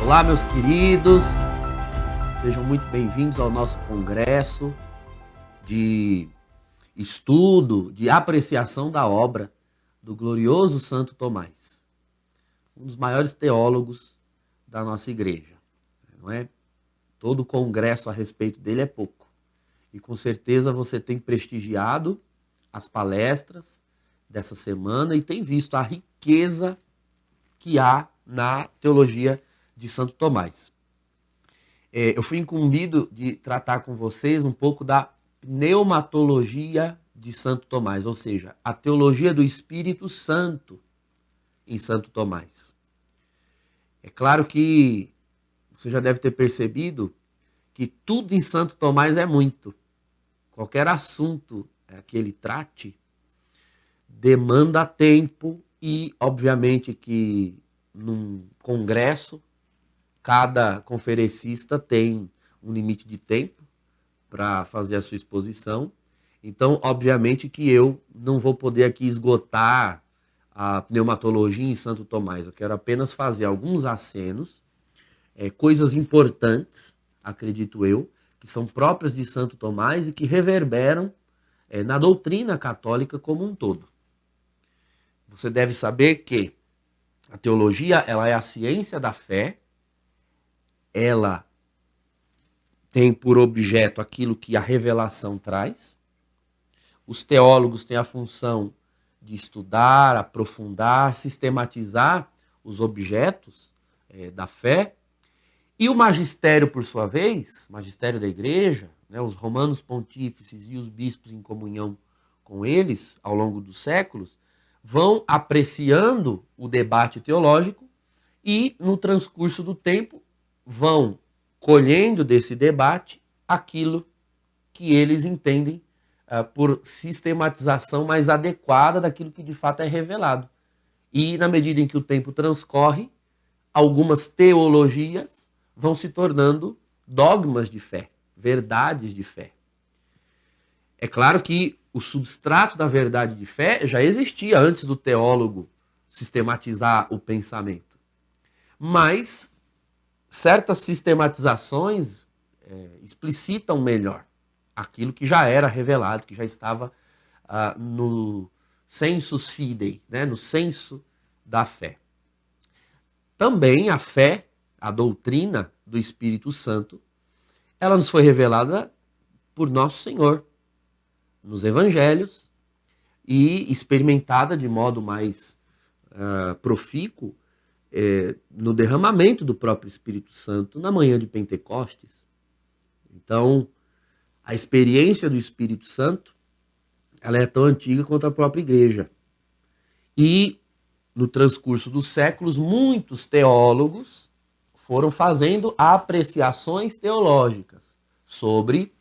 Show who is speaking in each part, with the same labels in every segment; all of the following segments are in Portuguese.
Speaker 1: Olá, meus queridos, sejam muito bem-vindos ao nosso congresso de estudo, de apreciação da obra do glorioso Santo Tomás, um dos maiores teólogos da nossa igreja, não é? Todo congresso a respeito dele é pouco, e com certeza você tem prestigiado as palestras dessa semana e tem visto a riqueza que há na teologia de Santo Tomás. Eu fui incumbido de tratar com vocês um pouco da pneumatologia de Santo Tomás, ou seja, a teologia do Espírito Santo em Santo Tomás. É claro que você já deve ter percebido que tudo em Santo Tomás é muito. Qualquer assunto que ele trate demanda tempo e, obviamente, que num congresso cada conferencista tem um limite de tempo para fazer a sua exposição. Então, obviamente que eu não vou poder aqui esgotar a pneumatologia em Santo Tomás. Eu quero apenas fazer alguns acenos, coisas importantes, acredito eu, que são próprias de Santo Tomás e que reverberam na doutrina católica como um todo. Você deve saber que a teologia, ela é a ciência da fé. Ela tem por objeto aquilo que a revelação traz. Os teólogos têm a função de estudar, aprofundar, sistematizar os objetos da fé. E o magistério, por sua vez, magistério da igreja, os romanos pontífices e os bispos em comunhão com eles ao longo dos séculos, vão apreciando o debate teológico e, no transcurso do tempo, vão colhendo desse debate aquilo que eles entendem por sistematização mais adequada daquilo que de fato é revelado. E na medida em que o tempo transcorre, algumas teologias vão se tornando dogmas de fé, verdades de fé. É claro que o substrato da verdade de fé já existia antes do teólogo sistematizar o pensamento. Mas certas sistematizações explicitam melhor aquilo que já era revelado, que já estava no sensus fidei, no senso da fé. Também a fé, a doutrina do Espírito Santo, ela nos foi revelada por Nosso Senhor, nos Evangelhos, e experimentada de modo mais profícuo no derramamento do próprio Espírito Santo na manhã de Pentecostes. Então, a experiência do Espírito Santo, ela é tão antiga quanto a própria igreja. E, no transcurso dos séculos, muitos teólogos foram fazendo apreciações teológicas sobre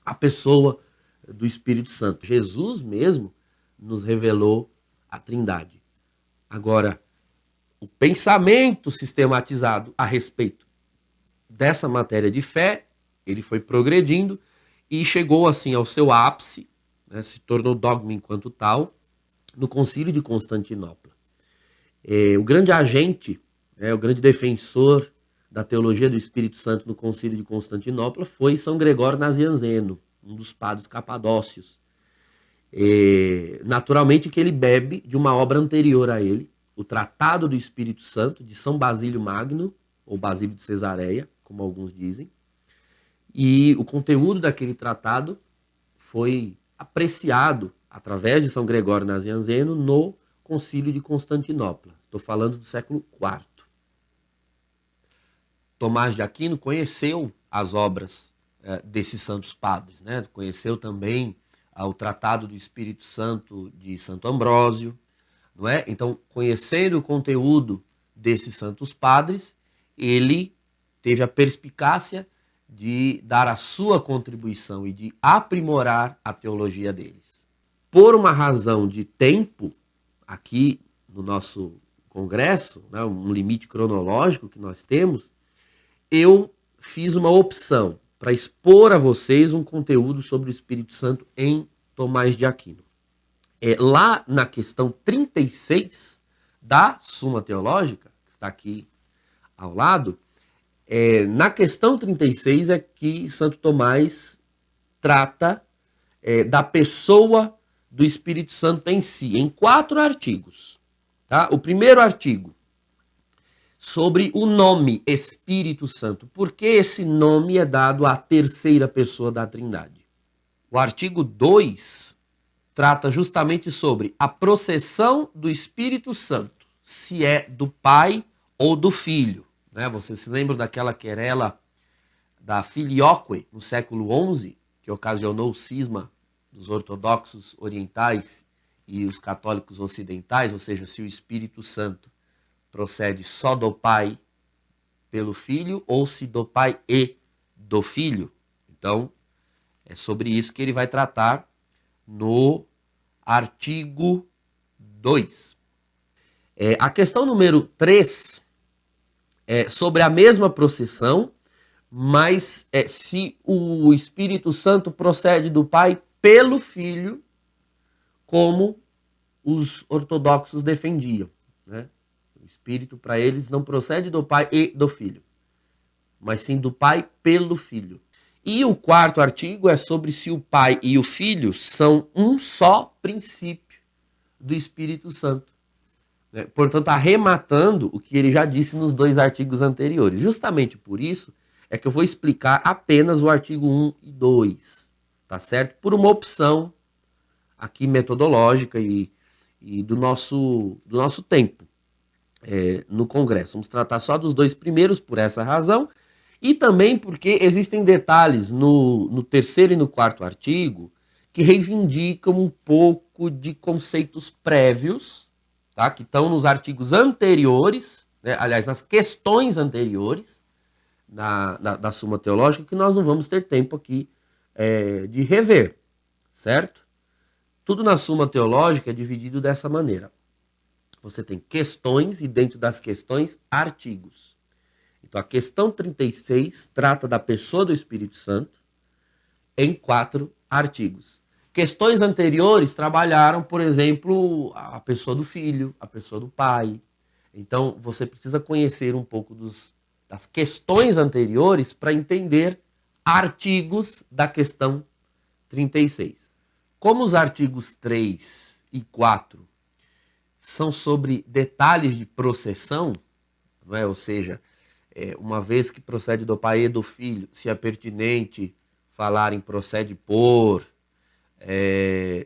Speaker 1: a pessoa do Espírito Santo. Jesus mesmo nos revelou a Trindade. Agora, o pensamento sistematizado a respeito dessa matéria de fé, ele foi progredindo e chegou assim ao seu ápice, se tornou dogma enquanto tal, no Concílio de Constantinopla. O grande agente, o grande defensor da teologia do Espírito Santo no Concílio de Constantinopla foi São Gregório Nazianzeno, um dos padres capadócios. Naturalmente que ele bebe de uma obra anterior a ele, o Tratado do Espírito Santo, de São Basílio Magno, ou Basílio de Cesareia, como alguns dizem. E o conteúdo daquele tratado foi apreciado através de São Gregório Nazianzeno no Concílio de Constantinopla. Estou falando do século IV. Tomás de Aquino conheceu as obras desses santos padres, Conheceu também o Tratado do Espírito Santo de Santo Ambrósio, não é? Então, conhecendo o conteúdo desses santos padres, ele teve a perspicácia de dar a sua contribuição e de aprimorar a teologia deles. Por uma razão de tempo, aqui no nosso congresso, um limite cronológico que nós temos, eu fiz uma opção para expor a vocês um conteúdo sobre o Espírito Santo em Tomás de Aquino. Lá na questão 36 da Suma Teológica, que está aqui ao lado, Na questão 36 é que Santo Tomás trata da pessoa do Espírito Santo em si, em 4 artigos. Tá? O primeiro artigo, sobre o nome Espírito Santo. Por que esse nome é dado à terceira pessoa da Trindade? O artigo 2 trata justamente sobre a processão do Espírito Santo, se é do Pai ou do Filho. Né? Você se lembra daquela querela da Filioque, no século XI, que ocasionou o cisma dos ortodoxos orientais e os católicos ocidentais, ou seja, se o Espírito Santo procede só do Pai pelo Filho ou se do Pai e do Filho. Então, é sobre isso que ele vai tratar no artigo 2. A questão número 3 é sobre a mesma processão, mas se o Espírito Santo procede do Pai pelo Filho, como os ortodoxos defendiam, né? O Espírito, para eles, não procede do Pai e do Filho, mas sim do Pai pelo Filho. E o 4º artigo é sobre se o Pai e o Filho são um só princípio do Espírito Santo. Portanto, arrematando o que ele já disse nos 2 artigos anteriores. Justamente por isso é que eu vou explicar apenas o artigo 1 e 2, tá certo? Por uma opção aqui metodológica e do nosso tempo no Congresso. Vamos tratar só dos 2 primeiros por essa razão e também porque existem detalhes no 3º e no 4º artigo que reivindicam um pouco de conceitos prévios, tá? Que estão nos artigos anteriores, né? Aliás, nas questões anteriores da Suma Teológica, que nós não vamos ter tempo aqui de rever, certo? Tudo na Suma Teológica é dividido dessa maneira. Você tem questões e dentro das questões, artigos. Então, a questão 36 trata da pessoa do Espírito Santo em 4 artigos. Questões anteriores trabalharam, por exemplo, a pessoa do Filho, a pessoa do Pai. Então, você precisa conhecer um pouco das questões anteriores para entender artigos da questão 36. Como os artigos 3 e 4 são sobre detalhes de processão, não é? Ou seja, uma vez que procede do Pai e do Filho, se é pertinente falar em procede por,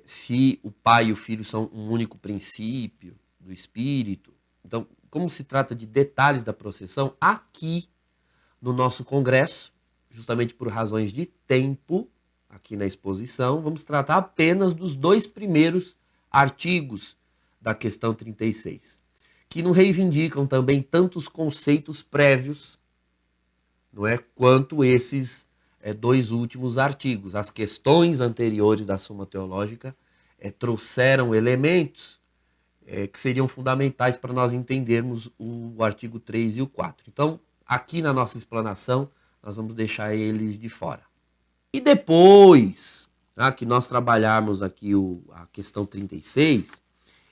Speaker 1: se o Pai e o Filho são um único princípio do Espírito. Então, como se trata de detalhes da processão, aqui no nosso congresso, justamente por razões de tempo, aqui na exposição, vamos tratar apenas dos 2 primeiros artigos da questão 36, que não reivindicam também tantos conceitos prévios, não é, quanto esses 2 últimos artigos. As questões anteriores da Suma Teológica trouxeram elementos que seriam fundamentais para nós entendermos o artigo 3 e o 4. Então, aqui na nossa explanação, nós vamos deixar eles de fora. E depois que nós trabalharmos aqui a questão 36,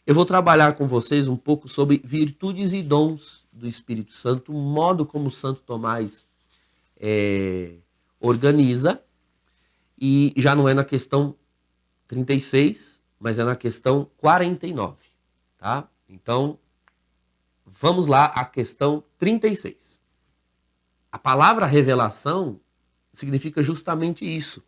Speaker 1: eu vou trabalhar com vocês um pouco sobre virtudes e dons do Espírito Santo, o modo como Santo Tomás organiza, e já não é na questão 36, mas é na questão 49, tá? Então, vamos lá à questão 36. A palavra revelação significa justamente isso.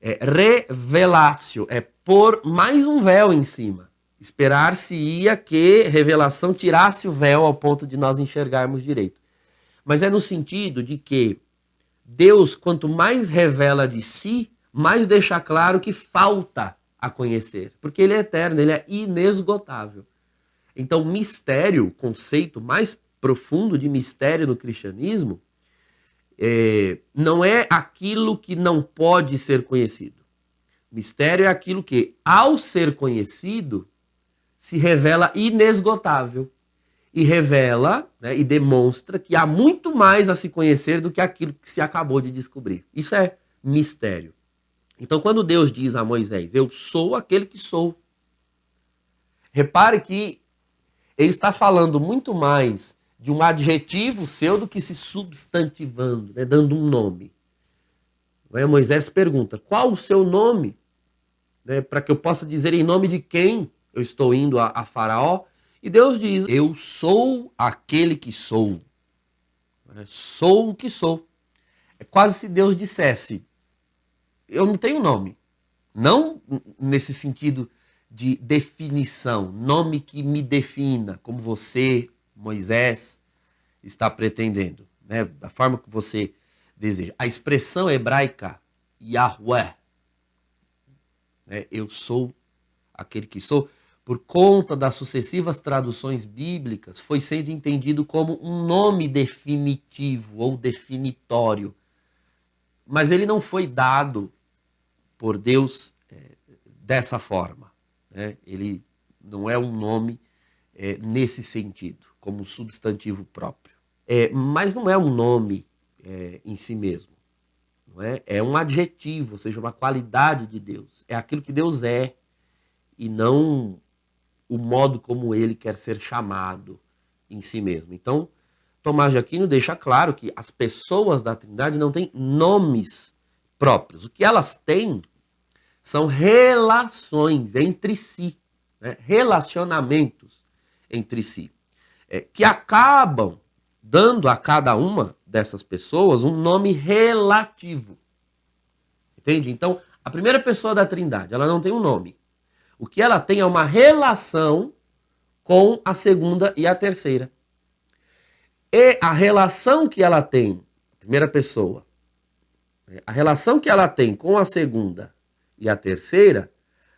Speaker 1: Revelatio, pôr mais um véu em cima. Esperar-se-ia que revelação tirasse o véu ao ponto de nós enxergarmos direito. Mas é no sentido de que Deus, quanto mais revela de si, mais deixa claro que falta a conhecer. Porque ele é eterno, ele é inesgotável. Então, mistério, o conceito mais profundo de mistério no cristianismo, não é aquilo que não pode ser conhecido. Mistério é aquilo que, ao ser conhecido, se revela inesgotável. E revela, né, e demonstra que há muito mais a se conhecer do que aquilo que se acabou de descobrir. Isso é mistério. Então, quando Deus diz a Moisés, eu sou aquele que sou, repare que ele está falando muito mais de um adjetivo seu do que se substantivando, né, dando um nome. Moisés pergunta, qual o seu nome? Né, para que eu possa dizer em nome de quem eu estou indo a Faraó. E Deus diz, eu sou aquele que sou. Sou o que sou. É quase se Deus dissesse, eu não tenho nome. Não nesse sentido de definição, nome que me defina, como você, Moisés, está pretendendo, né? Da forma que você deseja. A expressão hebraica, Yahweh, né? Eu sou aquele que sou, por conta das sucessivas traduções bíblicas, foi sendo entendido como um nome definitivo ou definitório. Mas ele não foi dado por Deus dessa forma. Né? Ele não é um nome nesse sentido, como um substantivo próprio. Mas não é um nome em si mesmo. Não é? É um adjetivo, ou seja, uma qualidade de Deus. É aquilo que Deus é e não o modo como ele quer ser chamado em si mesmo. Então, Tomás de Aquino deixa claro que as pessoas da Trindade não têm nomes próprios. O que elas têm são relações entre si, né? Relacionamentos entre si, que acabam dando a cada uma dessas pessoas um nome relativo. Entende? Então, a primeira pessoa da Trindade, ela não tem um nome. O que ela tem é uma relação com a segunda e a terceira. E a relação que ela tem, primeira pessoa, a relação que ela tem com a segunda e a terceira,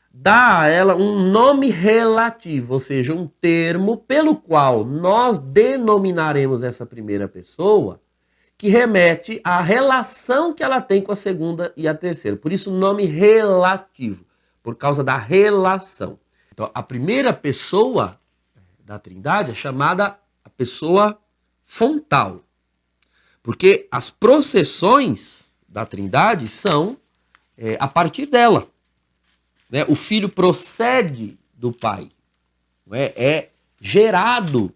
Speaker 1: dá a ela um nome relativo, ou seja, um termo pelo qual nós denominaremos essa primeira pessoa, que remete à relação que ela tem com a segunda e a terceira. Por isso, nome relativo, por causa da relação. Então, a primeira pessoa da Trindade é chamada a pessoa fontal, porque as processões da Trindade são a partir dela. Né? O Filho procede do Pai, é gerado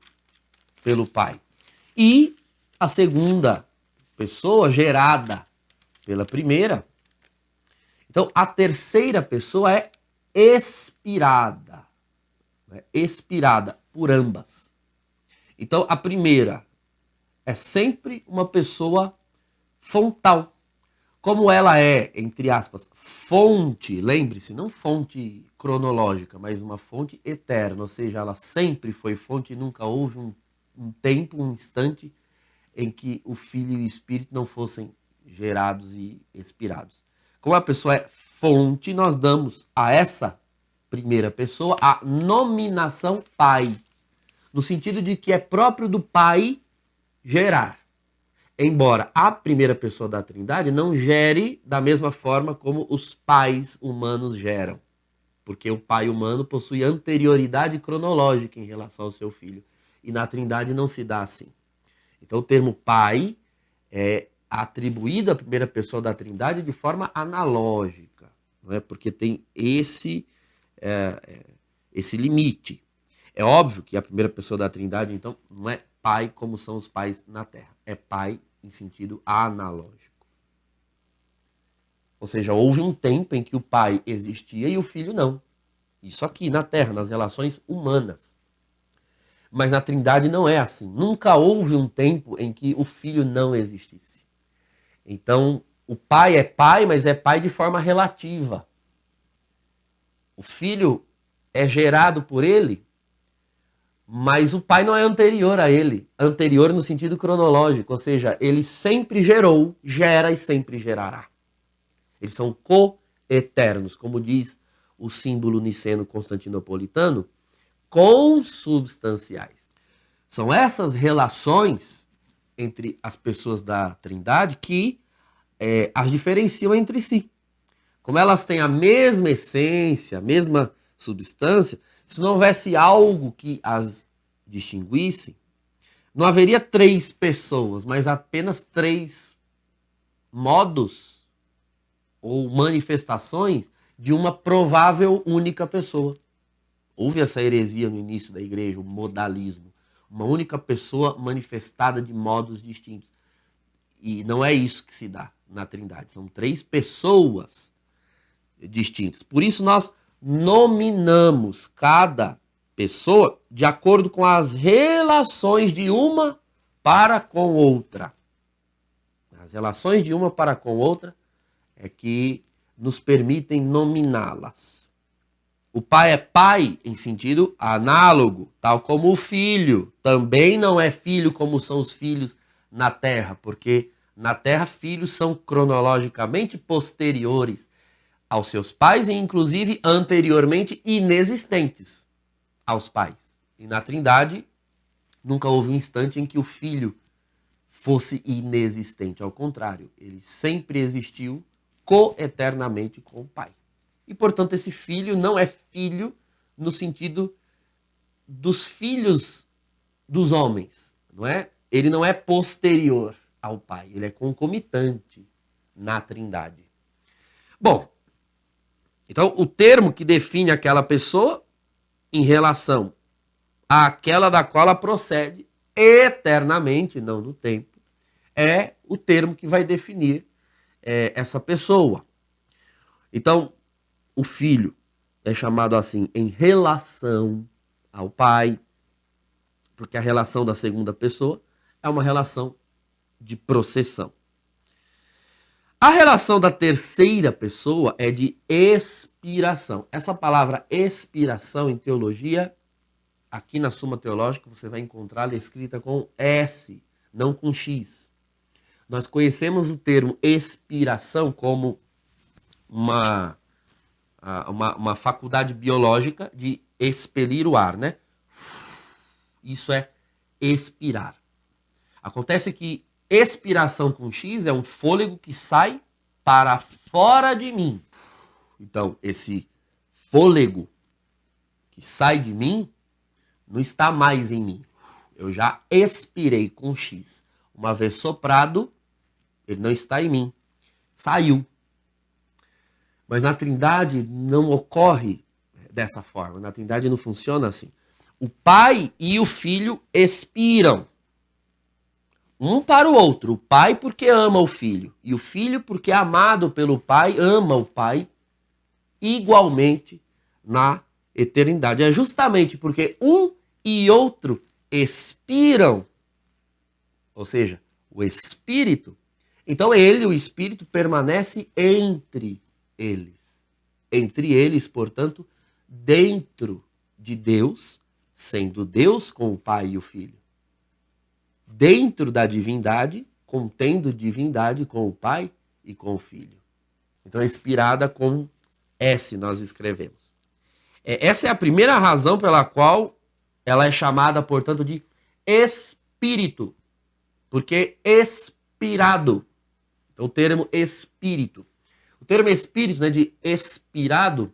Speaker 1: pelo Pai. E a segunda pessoa gerada pela primeira. Então, a terceira pessoa é expirada. Expirada por ambas. Então, a primeira é sempre uma pessoa fontal. Como ela é, entre aspas, fonte, lembre-se, não fonte cronológica, mas uma fonte eterna, ou seja, ela sempre foi fonte e nunca houve um tempo, um instante em que o Filho e o Espírito não fossem gerados e expirados. Como a pessoa é fonte, nós damos a essa primeira pessoa a nominação Pai, no sentido de que é próprio do Pai gerar. Embora a primeira pessoa da Trindade não gere da mesma forma como os pais humanos geram. Porque o pai humano possui anterioridade cronológica em relação ao seu filho. E na Trindade não se dá assim. Então o termo pai é atribuído à primeira pessoa da Trindade de forma analógica. Não é? Porque tem esse limite. É óbvio que a primeira pessoa da Trindade, então, não é pai como são os pais na Terra. É pai em sentido analógico. Ou seja, houve um tempo em que o pai existia e o filho não. Isso aqui na Terra, nas relações humanas. Mas na Trindade não é assim. Nunca houve um tempo em que o filho não existisse. Então, o pai é pai, mas é pai de forma relativa. O filho é gerado por ele, mas o pai não é anterior a ele. Anterior no sentido cronológico, ou seja, ele sempre gerou, gera e sempre gerará. Eles são coeternos, como diz o símbolo niceno-constantinopolitano, consubstanciais. São essas relações entre as pessoas da Trindade que as diferenciam entre si. Como elas têm a mesma essência, a mesma substância, se não houvesse algo que as distinguisse, não haveria três pessoas, mas apenas três modos ou manifestações de uma provável única pessoa. Houve essa heresia no início da igreja, o modalismo. uma única pessoa manifestada de modos distintos. E não é isso que se dá na Trindade, são 3 pessoas distintas. Por isso nós nominamos cada pessoa de acordo com as relações de uma para com outra. As relações de uma para com outra é que nos permitem nominá-las. O pai é pai em sentido análogo, tal como o filho também não é filho como são os filhos na terra, porque na terra filhos são cronologicamente posteriores aos seus pais e inclusive anteriormente inexistentes aos pais. E na Trindade nunca houve um instante em que o filho fosse inexistente, ao contrário, ele sempre existiu coeternamente com o pai. E, portanto, esse filho não é filho no sentido dos filhos dos homens, não é? Ele não é posterior ao pai, ele é concomitante na Trindade. Bom, então o termo que define aquela pessoa em relação àquela da qual ela procede eternamente, não no tempo, é o termo que vai definir essa pessoa. Então, o filho é chamado assim em relação ao pai, porque a relação da segunda pessoa é uma relação de processão. A relação da terceira pessoa é de expiração. Essa palavra expiração em teologia, aqui na Suma Teológica, você vai encontrá-la escrita com S, não com X. Nós conhecemos o termo expiração como uma faculdade biológica de expelir o ar, né? Isso é expirar. Acontece que expiração com X é um fôlego que sai para fora de mim. Então, esse fôlego que sai de mim não está mais em mim. Eu já expirei com X. Uma vez soprado, ele não está em mim. Saiu. Mas na Trindade não ocorre dessa forma. Na Trindade não funciona assim. O Pai e o Filho expiram. Um para o outro. O Pai porque ama o Filho. E o Filho porque, amado pelo Pai, ama o Pai igualmente na eternidade. É justamente porque um e outro expiram, ou seja, o Espírito. Então ele, o Espírito, permanece entre eles. Entre eles, portanto, dentro de Deus, sendo Deus com o Pai e o Filho. Dentro da divindade, contendo divindade com o Pai e com o Filho. Então é inspirada com S, nós escrevemos. Essa é a primeira razão pela qual ela é chamada, portanto, de Espírito. Porque expirado. Então, o termo Espírito. O termo Espírito, né, de expirado,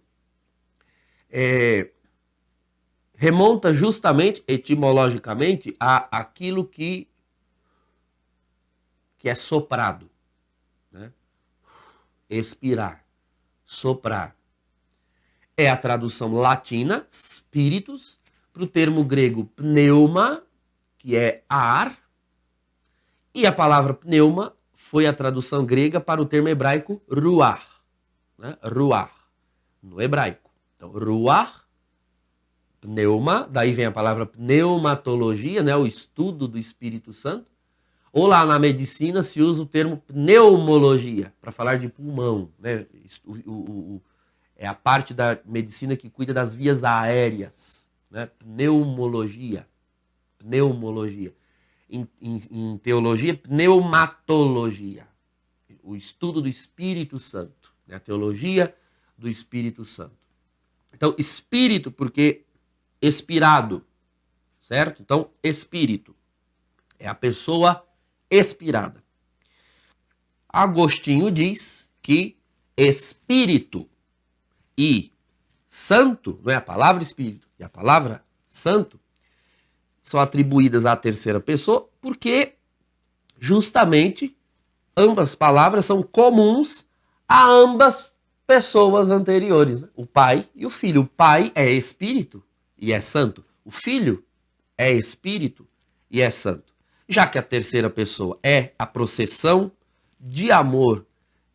Speaker 1: remonta justamente, etimologicamente, a aquilo que é soprado. Né? Expirar, soprar. É a tradução latina, spiritus, para o termo grego pneuma, que é ar, e a palavra pneuma foi a tradução grega para o termo hebraico ruach, né? Ruach, no hebraico. Então, ruach, pneuma, daí vem a palavra pneumatologia, né? O estudo do Espírito Santo. Ou lá na medicina se usa o termo pneumologia, para falar de pulmão, né? É a parte da medicina que cuida das vias aéreas, né? Pneumologia. Em teologia, pneumatologia. O estudo do Espírito Santo, né? A teologia do Espírito Santo. Então, espírito, porque expirado, certo? Então, espírito é a pessoa expirada. Agostinho diz que espírito e santo, não é a palavra espírito e a palavra santo, são atribuídas à terceira pessoa porque justamente ambas palavras são comuns a ambas pessoas anteriores, né? O Pai e o Filho. O Pai é espírito e é santo. O Filho é espírito e é santo. Já que a terceira pessoa é a processão de amor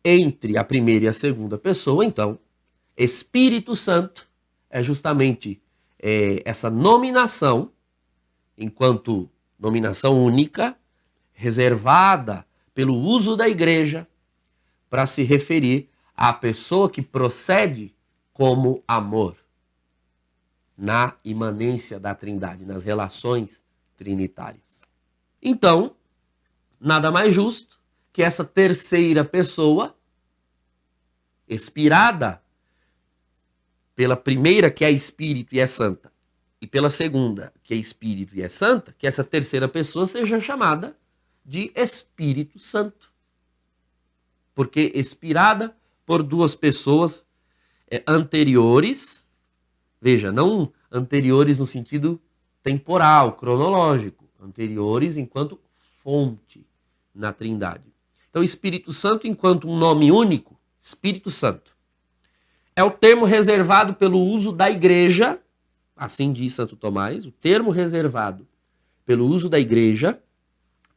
Speaker 1: entre a primeira e a segunda pessoa, então, Espírito Santo é justamente essa nominação, enquanto nominação única, reservada pelo uso da igreja para se referir à pessoa que procede como amor na imanência da Trindade, nas relações trinitárias. Então, nada mais justo que essa terceira pessoa, inspirada pela primeira, que é Espírito e é Santa, e pela segunda, que é Espírito e é Santa, que essa terceira pessoa seja chamada de Espírito Santo. Porque inspirada por duas pessoas anteriores, veja, não anteriores no sentido temporal, cronológico, anteriores enquanto fonte na Trindade. Então, Espírito Santo, enquanto um nome único, Espírito Santo, é o termo reservado pelo uso da igreja, assim diz Santo Tomás, o termo reservado pelo uso da igreja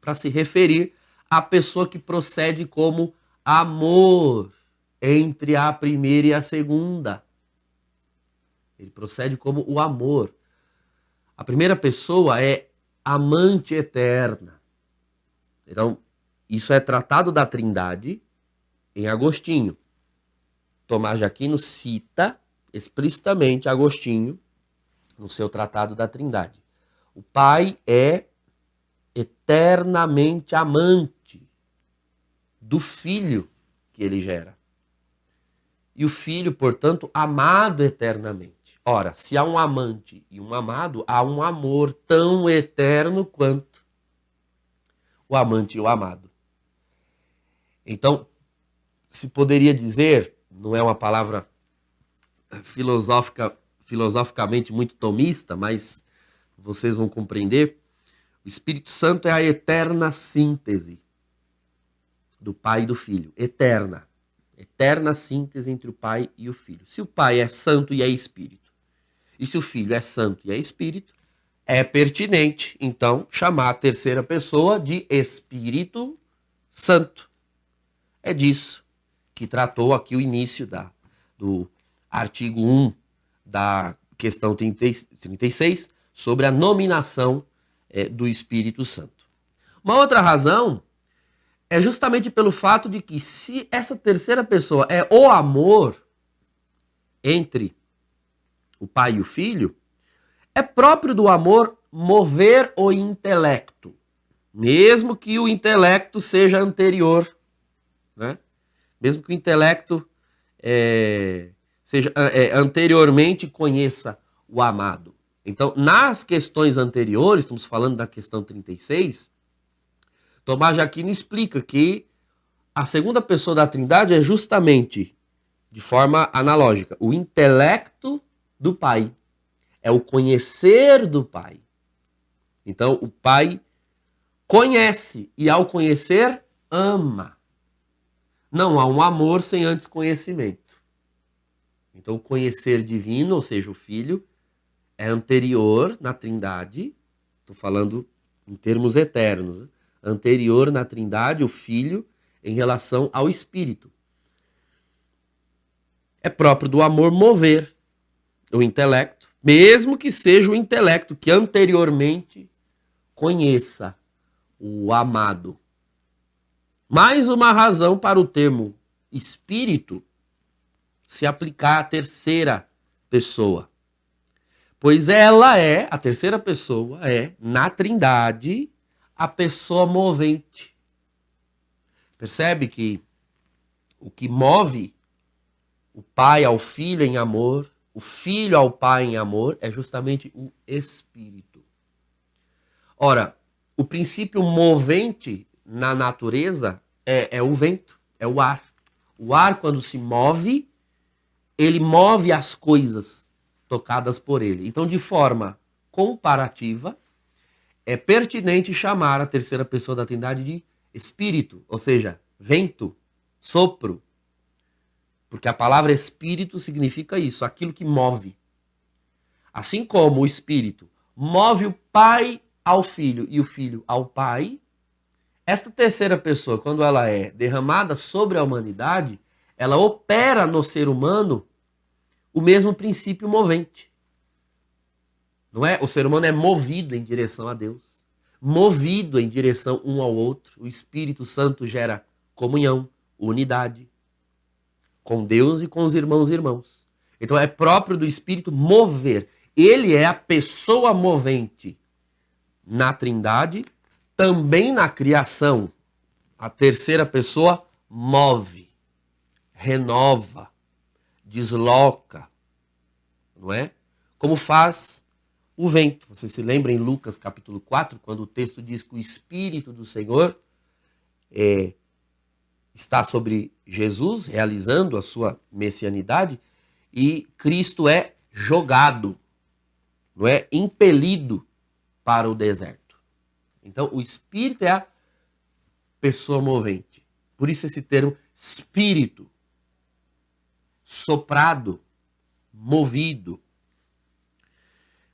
Speaker 1: para se referir à pessoa que procede como amor entre a primeira e a segunda. Ele procede como o amor. A primeira pessoa é amante eterna. Então, isso é tratado da Trindade em Agostinho. Tomás de Aquino cita explicitamente Agostinho no seu Tratado da Trindade. O Pai é eternamente amante do Filho que ele gera. E o Filho, portanto, amado eternamente. Ora, se há um amante e um amado, há um amor tão eterno quanto o amante e o amado. Então, se poderia dizer, não é uma palavra filosoficamente muito tomista, mas vocês vão compreender, o Espírito Santo é a eterna síntese do Pai e do Filho. Eterna. Eterna síntese entre o Pai e o Filho. Se o Pai é santo e é Espírito, e se o Filho é santo e é Espírito, é pertinente, então, chamar a terceira pessoa de Espírito Santo. É disso que tratou aqui o início do artigo 1 da questão 36, sobre a nominação do Espírito Santo. Uma outra razão é justamente pelo fato de que, se essa terceira pessoa é o amor entre o Pai e o Filho, é próprio do amor mover o intelecto, mesmo que o intelecto seja anterior, né? Mesmo que o intelecto anteriormente conheça o amado. Então, nas questões anteriores, estamos falando da questão 36, Tomás de Aquino explica que a segunda pessoa da Trindade é justamente, de forma analógica, o intelecto do Pai. É o conhecer do Pai. Então, o Pai conhece e, ao conhecer, ama. Não há um amor sem antes conhecimento. Então, o conhecer divino, ou seja, o Filho, é anterior na Trindade. Estou falando em termos eternos. Né? Anterior na Trindade, o Filho, em relação ao Espírito. É próprio do amor mover o intelecto, mesmo que seja o intelecto que anteriormente conheça o amado. Mais uma razão para o termo Espírito se aplicar à terceira pessoa. Pois ela é, a terceira pessoa é, na Trindade, a pessoa movente. Percebe que o que move o Pai ao Filho em amor, o Filho ao Pai em amor, é justamente o Espírito. Ora, o princípio movente na natureza é o vento, é o ar. O ar, quando se move, ele move as coisas tocadas por ele. Então, de forma comparativa, é pertinente chamar a terceira pessoa da Trindade de Espírito, ou seja, vento, sopro. Porque a palavra Espírito significa isso, aquilo que move. Assim como o Espírito move o Pai ao Filho e o Filho ao Pai. Esta terceira pessoa, quando ela é derramada sobre a humanidade, ela opera no ser humano o mesmo princípio movente. Não é? O ser humano é movido em direção a Deus, movido em direção um ao outro. O Espírito Santo gera comunhão, unidade com Deus e com os irmãos e irmãos. Então é próprio do Espírito mover. Ele é a pessoa movente na Trindade, também na criação. A terceira pessoa move, renova, desloca, não é? Como faz o vento. Você se lembra em Lucas capítulo 4, quando o texto diz que o Espírito do Senhor está sobre Jesus, realizando a sua messianidade, e Cristo é jogado, não é? Impelido para o deserto. Então, o Espírito é a pessoa movente. Por isso esse termo Espírito, soprado, movido,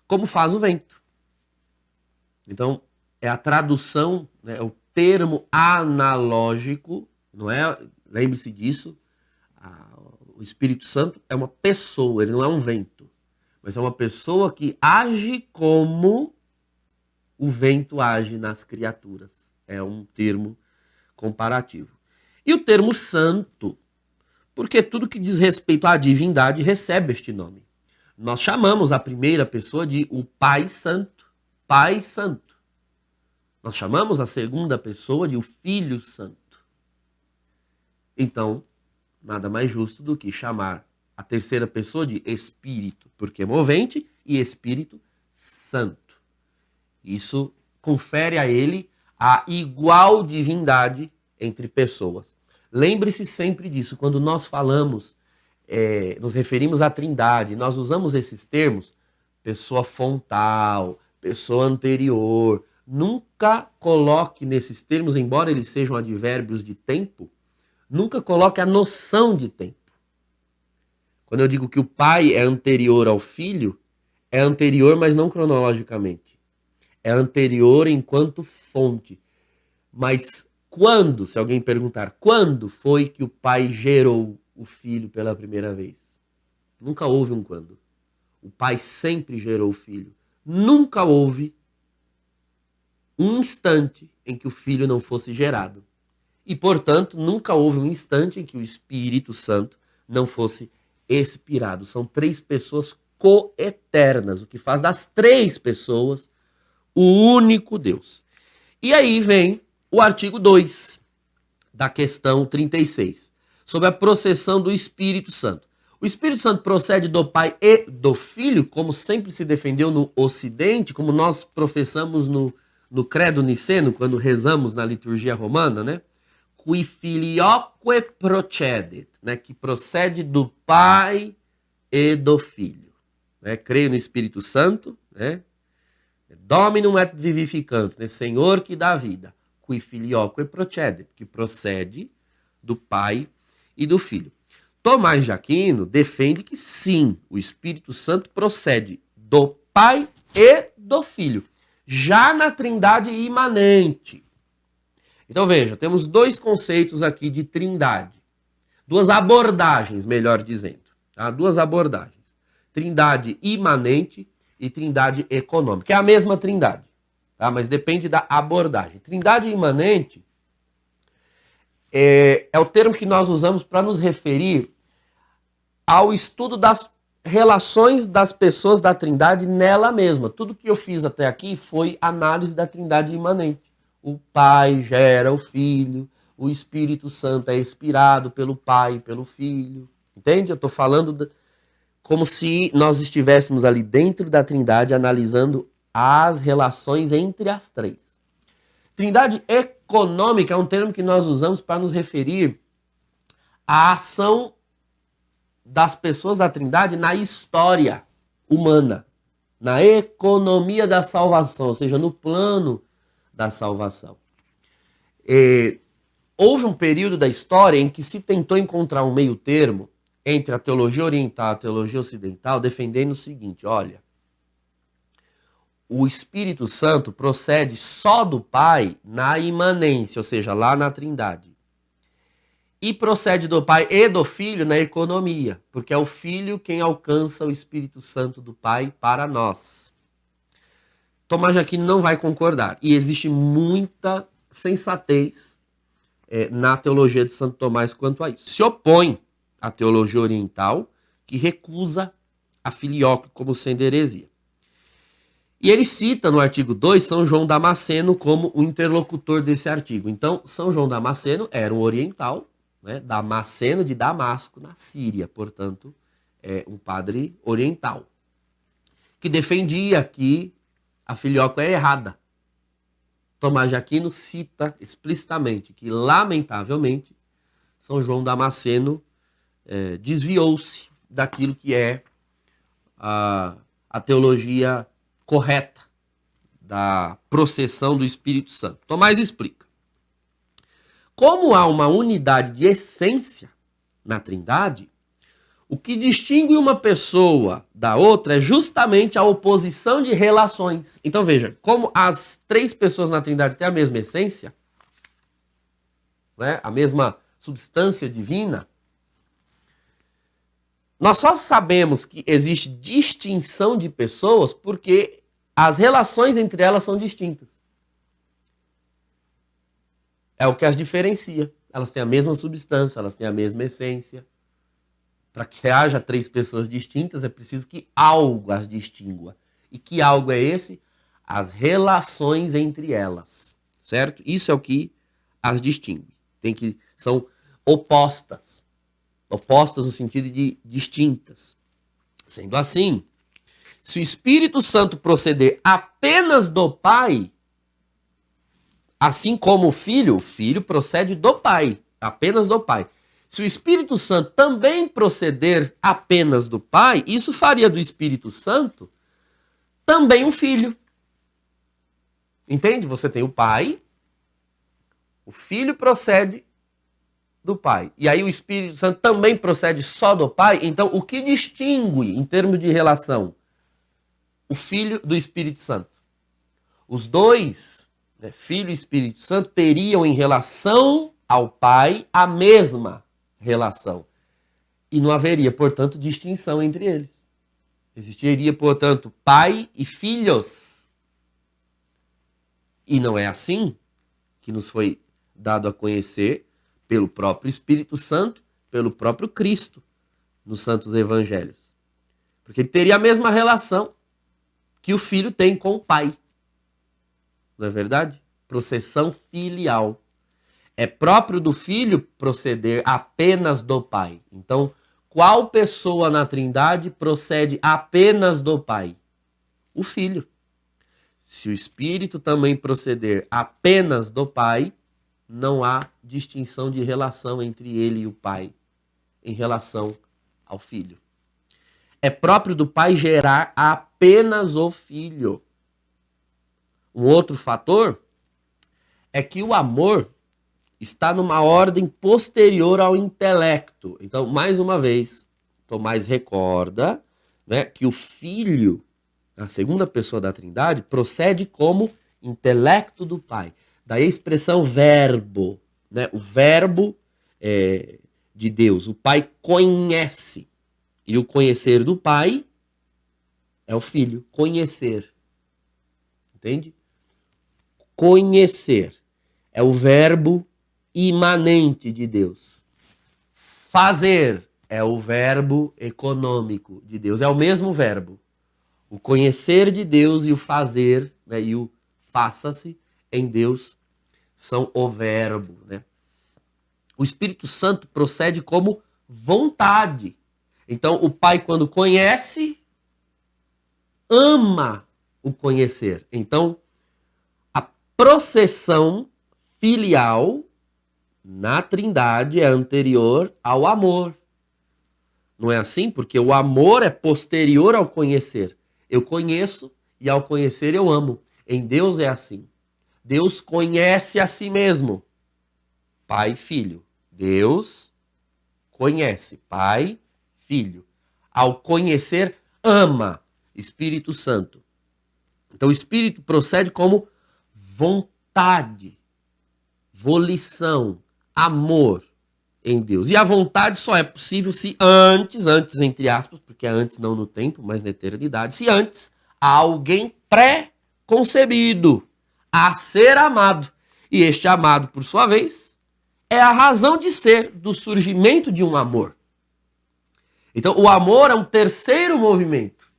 Speaker 1: como faz o vento. Então, é a tradução, né, é o termo analógico, não é? Lembre-se disso. O Espírito Santo é uma pessoa, ele não é um vento, mas é uma pessoa que age como o vento age nas criaturas. É um termo comparativo. E o termo santo, porque tudo que diz respeito à divindade recebe este nome. Nós chamamos a primeira pessoa de o Pai Santo, Pai Santo. Nós chamamos a segunda pessoa de o Filho Santo. Então, nada mais justo do que chamar a terceira pessoa de Espírito, porque é movente, e Espírito Santo. Isso confere a ele a igual divindade entre pessoas. Lembre-se sempre disso, quando nós falamos, nos referimos à Trindade, nós usamos esses termos, pessoa fontal, pessoa anterior. Nunca coloque nesses termos, embora eles sejam advérbios de tempo, nunca coloque a noção de tempo. Quando eu digo que o pai é anterior ao filho, é anterior, mas não cronologicamente. É anterior enquanto fonte. Mas quando, se alguém perguntar, quando foi que o pai gerou o filho pela primeira vez? Nunca houve um quando. O pai sempre gerou o filho. Nunca houve um instante em que o filho não fosse gerado. E, portanto, nunca houve um instante em que o Espírito Santo não fosse expirado. São três pessoas coeternas, o que faz das três pessoas o único Deus. E aí vem o artigo 2 da questão 36, sobre a processão do Espírito Santo. O Espírito Santo procede do Pai e do Filho, como sempre se defendeu no Ocidente, como nós professamos no Credo Niceno, quando rezamos na liturgia romana, né? Qui filioque procedet, né? Que procede do Pai e do Filho. Né? Creio no Espírito Santo, né? Dominum et vivificantum, né? Senhor que dá vida. Qui filioque procedet, que procede do Pai e do Filho. Tomás de Aquino defende que sim, o Espírito Santo procede do Pai e do Filho, já na Trindade imanente. Então veja, temos dois conceitos aqui de Trindade, duas abordagens, melhor dizendo, tá? Duas abordagens, Trindade imanente e Trindade econômica, é a mesma Trindade, tá? Mas depende da abordagem. Trindade imanente é o termo que nós usamos para nos referir ao estudo das relações das pessoas da Trindade nela mesma. Tudo que eu fiz até aqui foi análise da Trindade imanente. O Pai gera o Filho, o Espírito Santo é expirado pelo Pai e pelo Filho. Entende? Eu estou falando como se nós estivéssemos ali dentro da Trindade analisando as relações entre as três. Trindade econômica é um termo que nós usamos para nos referir à ação das pessoas da Trindade na história humana, na economia da salvação, ou seja, no plano da salvação. Houve um período da história em que se tentou encontrar um meio termo entre a teologia oriental e a teologia ocidental, defendendo o seguinte, olha, o Espírito Santo procede só do Pai na imanência, ou seja, lá na Trindade. E procede do Pai e do Filho na economia, porque é o Filho quem alcança o Espírito Santo do Pai para nós. Tomás de Aquino não vai concordar. E existe muita sensatez na teologia de Santo Tomás quanto a isso. Se opõe à teologia oriental, que recusa a filioque como sendo heresia. E ele cita no artigo 2 São João Damasceno como o interlocutor desse artigo. Então, São João Damasceno era um oriental, né, Damasceno de Damasco, na Síria, portanto, é um padre oriental, que defendia que a filioque é errada. Tomás de Aquino cita explicitamente que, lamentavelmente, São João Damasceno desviou-se daquilo que é a teologia correta da processão do Espírito Santo. Tomás explica. Como há uma unidade de essência na Trindade, o que distingue uma pessoa da outra é justamente a oposição de relações. Então veja, como as três pessoas na Trindade têm a mesma essência, né, a mesma substância divina, nós só sabemos que existe distinção de pessoas porque as relações entre elas são distintas. É o que as diferencia. Elas têm a mesma substância, elas têm a mesma essência. Para que haja três pessoas distintas, é preciso que algo as distingua. E que algo é esse? As relações entre elas. Certo? Isso é o que as distingue. São opostas. Opostas no sentido de distintas. Sendo assim, se o Espírito Santo proceder apenas do Pai, assim como o Filho procede do Pai, apenas do Pai. Se o Espírito Santo também proceder apenas do Pai, isso faria do Espírito Santo também um Filho. Entende? Você tem o Pai, o Filho procede do Pai. E aí o Espírito Santo também procede só do Pai. Então, o que distingue, em termos de relação, o Filho do Espírito Santo? Os dois, né, Filho e Espírito Santo, teriam em relação ao Pai a mesma relação. E não haveria, portanto, distinção entre eles. Existiria, portanto, Pai e filhos. E não é assim que nos foi dado a conhecer pelo próprio Espírito Santo, pelo próprio Cristo, nos Santos Evangelhos. Porque ele teria a mesma relação que o Filho tem com o Pai. Não é verdade? Processão filial. É próprio do Filho proceder apenas do Pai. Então, qual pessoa na Trindade procede apenas do Pai? O Filho. Se o Espírito também proceder apenas do Pai, não há distinção de relação entre ele e o Pai em relação ao Filho. É próprio do Pai gerar apenas o Filho. Um outro fator é que o amor está numa ordem posterior ao intelecto. Então, mais uma vez, Tomás recorda, né, que o Filho, a segunda pessoa da Trindade, procede como intelecto do Pai. Daí a expressão verbo, né, o verbo de Deus. O Pai conhece. E o conhecer do Pai é o Filho. Conhecer. Entende? Conhecer é o verbo imanente de Deus. Fazer é o verbo econômico de Deus. É o mesmo verbo. O conhecer de Deus e o fazer, né, e o faça-se em Deus são o verbo. Né? O Espírito Santo procede como vontade. Então, o Pai, quando conhece, ama o conhecer. Então, a processão filial na Trindade é anterior ao amor. Não é assim? Porque o amor é posterior ao conhecer. Eu conheço e ao conhecer eu amo. Em Deus é assim. Deus conhece a si mesmo. Pai e Filho. Deus conhece. Pai, Filho. Ao conhecer, ama. Espírito Santo. Então o Espírito procede como vontade, volição, amor em Deus. E a vontade só é possível se antes entre aspas, porque é antes não no tempo, mas na eternidade, se antes há alguém pré-concebido a ser amado. E este amado, por sua vez, é a razão de ser do surgimento de um amor. Então, o amor é um terceiro movimento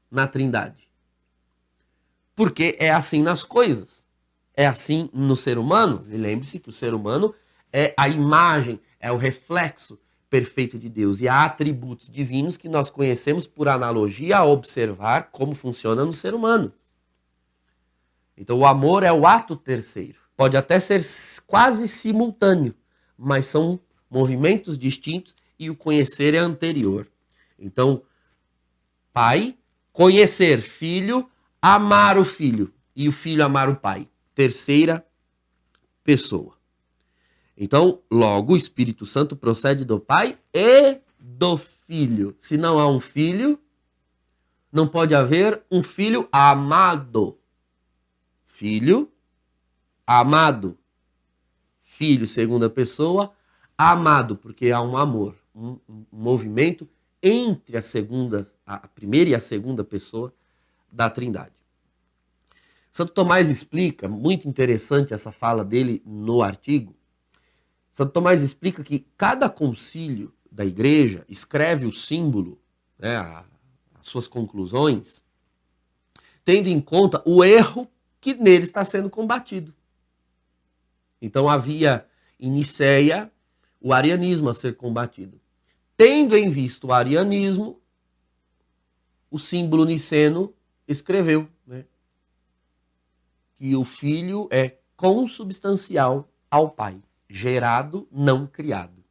Speaker 1: na Trindade. Porque é assim nas coisas. É assim no ser humano. E lembre-se que o ser humano é a imagem, é o reflexo perfeito de Deus. E há atributos divinos que nós conhecemos por analogia a observar como funciona no ser humano. Então, o amor é o ato terceiro. Pode até ser quase simultâneo, mas são movimentos distintos e o conhecer é anterior. Então, pai, conhecer, filho, amar o filho e o filho amar o pai. Terceira pessoa. Então, logo, o Espírito Santo procede do pai e do filho. Se não há um filho, não pode haver um filho amado. Filho amado. Filho, segunda pessoa, amado, porque há um amor, um movimento entre a primeira e a segunda pessoa da Trindade. Santo Tomás explica, muito interessante essa fala dele no artigo, Santo Tomás explica que cada concílio da igreja escreve o símbolo, né, as suas conclusões, tendo em conta o erro que nele está sendo combatido. Então havia em Nicéia o arianismo a ser combatido. Tendo em vista o arianismo, o símbolo niceno escreveu, né, que o filho é consubstancial ao pai, gerado, não criado.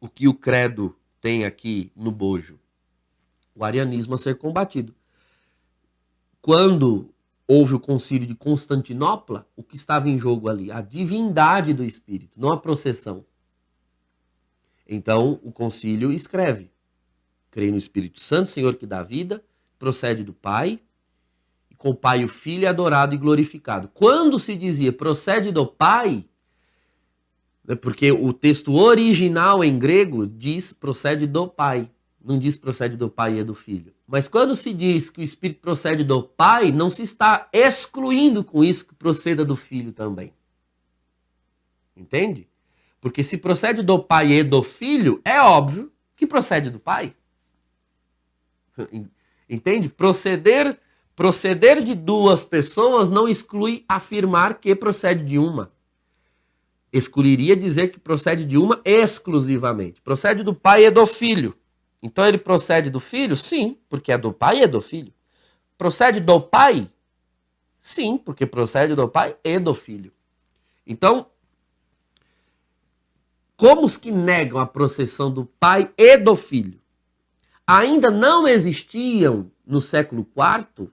Speaker 1: O que o credo tem aqui no bojo? O arianismo a ser combatido. Quando houve o concílio de Constantinopla, o que estava em jogo ali? A divindade do Espírito, não a processão. Então, o concílio escreve: creio no Espírito Santo, Senhor que dá vida, procede do Pai, e com o Pai o Filho é adorado e glorificado. Quando se dizia procede do Pai, porque o texto original em grego diz procede do Pai, não diz procede do Pai e do Filho. Mas quando se diz que o Espírito procede do Pai, não se está excluindo com isso que proceda do Filho também. Entende? Porque se procede do Pai e do Filho, é óbvio que procede do Pai. Entende? Proceder de duas pessoas não exclui afirmar que procede de uma. Excluiria dizer que procede de uma exclusivamente. Procede do Pai e do Filho. Então ele procede do Filho? Sim, porque é do Pai e do Filho. Procede do Pai? Sim, porque procede do Pai e do Filho. Então, como os que negam a processão do Pai e do Filho ainda não existiam no século IV,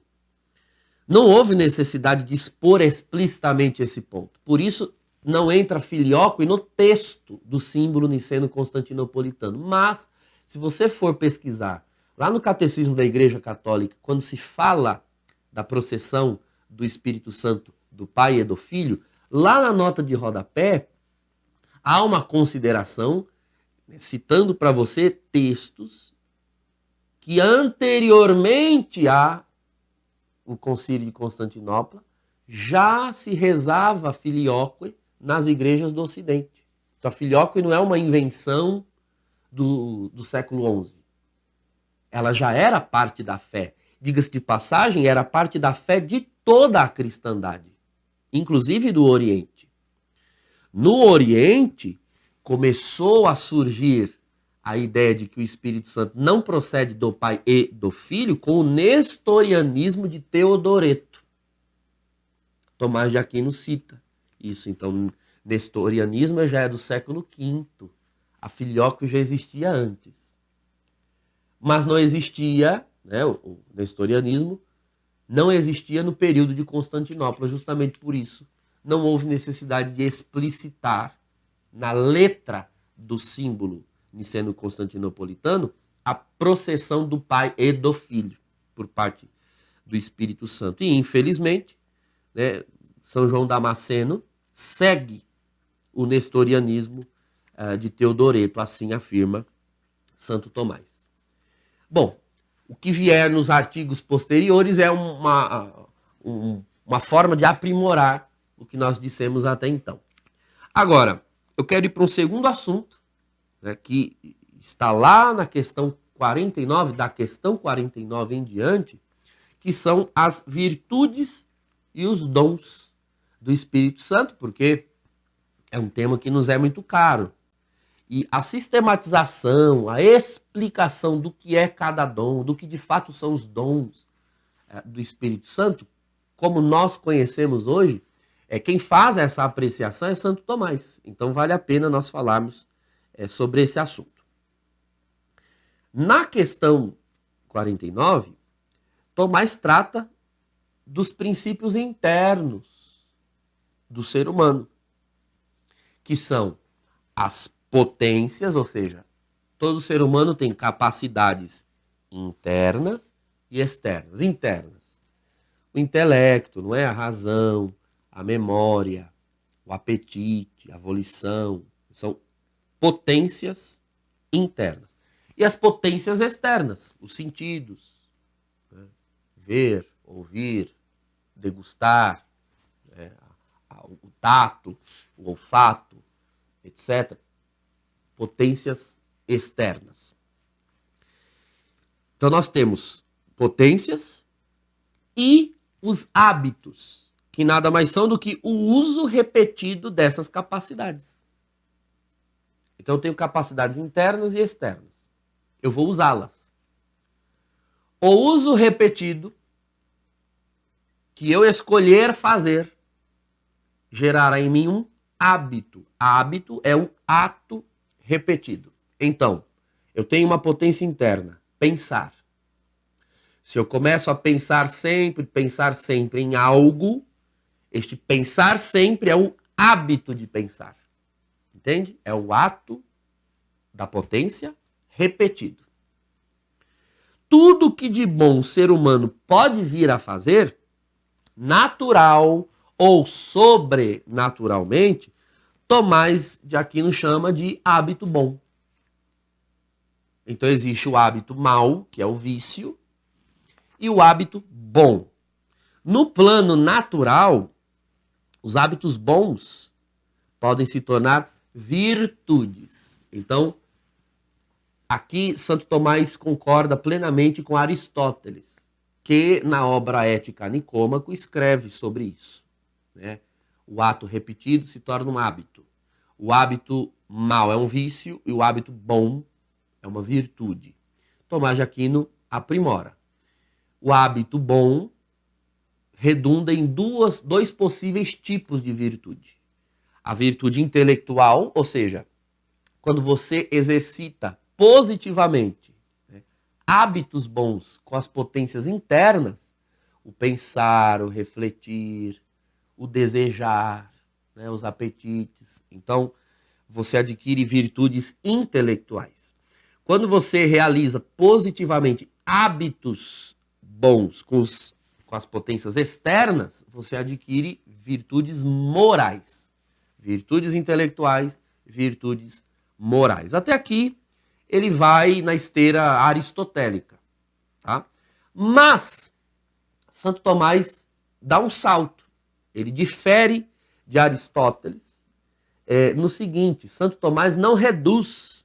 Speaker 1: não houve necessidade de expor explicitamente esse ponto. Por isso, não entra filioque no texto do símbolo niceno-constantinopolitano. Mas, se você for pesquisar lá no Catecismo da Igreja Católica, quando se fala da processão do Espírito Santo do Pai e do Filho, lá na nota de rodapé, há uma consideração, citando para você textos que anteriormente ao Concílio de Constantinopla já se rezava a filioque nas igrejas do Ocidente. Então a filioque não é uma invenção do século XI. Ela já era parte da fé. Diga-se de passagem, era parte da fé de toda a cristandade, inclusive do Oriente. No Oriente, começou a surgir a ideia de que o Espírito Santo não procede do Pai e do Filho com o nestorianismo de Teodoreto. Tomás de Aquino cita isso. Então, nestorianismo já é do século V. A filioque já existia antes. Mas não existia, né, o nestorianismo não existia no período de Constantinopla. Justamente por isso, não houve necessidade de explicitar na letra do símbolo niceno-constantinopolitano a processão do Pai e do Filho. por parte do Espírito Santo. E, infelizmente, né, São João Damasceno segue o nestorianismo de Teodoreto, assim afirma Santo Tomás. Bom, o que vier nos artigos posteriores é uma forma de aprimorar o que nós dissemos até então. Agora, eu quero ir para um segundo assunto, né, que está lá na questão 49, da questão 49 em diante, que são as virtudes e os dons do Espírito Santo, porque é um tema que nos é muito caro. E a sistematização, a explicação do que é cada dom, do que de fato são os dons do Espírito Santo, como nós conhecemos hoje, quem faz essa apreciação é Santo Tomás. Então vale a pena nós falarmos sobre esse assunto. Na questão 49, Tomás trata dos princípios internos do ser humano, que são as potências, ou seja, todo ser humano tem capacidades internas e externas. Internas, o intelecto, não é? A razão, a memória, o apetite, a volição, são potências internas. E as potências externas, os sentidos, né? Ver, ouvir, degustar, né? O tato, o olfato, etc. Potências externas. Então nós temos potências e os hábitos, que nada mais são do que o uso repetido dessas capacidades. Então eu tenho capacidades internas e externas. Eu vou usá-las. O uso repetido que eu escolher fazer gerará em mim um hábito. Hábito é um ato repetido. Então, eu tenho uma potência interna, pensar. Se eu começo a pensar sempre em algo, este pensar sempre é o hábito de pensar. Entende? É o ato da potência repetido. Tudo que de bom o ser humano pode vir a fazer, natural ou sobrenaturalmente, Tomás de Aquino chama de hábito bom. Então existe o hábito mau, que é o vício, e o hábito bom. No plano natural, os hábitos bons podem se tornar virtudes. Então, aqui Santo Tomás concorda plenamente com Aristóteles, que na obra Ética Nicômaco escreve sobre isso, né? O ato repetido se torna um hábito. O hábito mau é um vício e o hábito bom é uma virtude. Tomás de Aquino aprimora. O hábito bom redunda em dois possíveis tipos de virtude. A virtude intelectual, ou seja, quando você exercita positivamente, né, hábitos bons com as potências internas, o pensar, o refletir, o desejar, né, os apetites. Então, você adquire virtudes intelectuais. Quando você realiza positivamente hábitos bons com as potências externas, você adquire virtudes morais. Virtudes intelectuais, virtudes morais. Até aqui, ele vai na esteira aristotélica. Tá? Mas, Santo Tomás dá um salto. Ele difere de Aristóteles no seguinte: Santo Tomás não reduz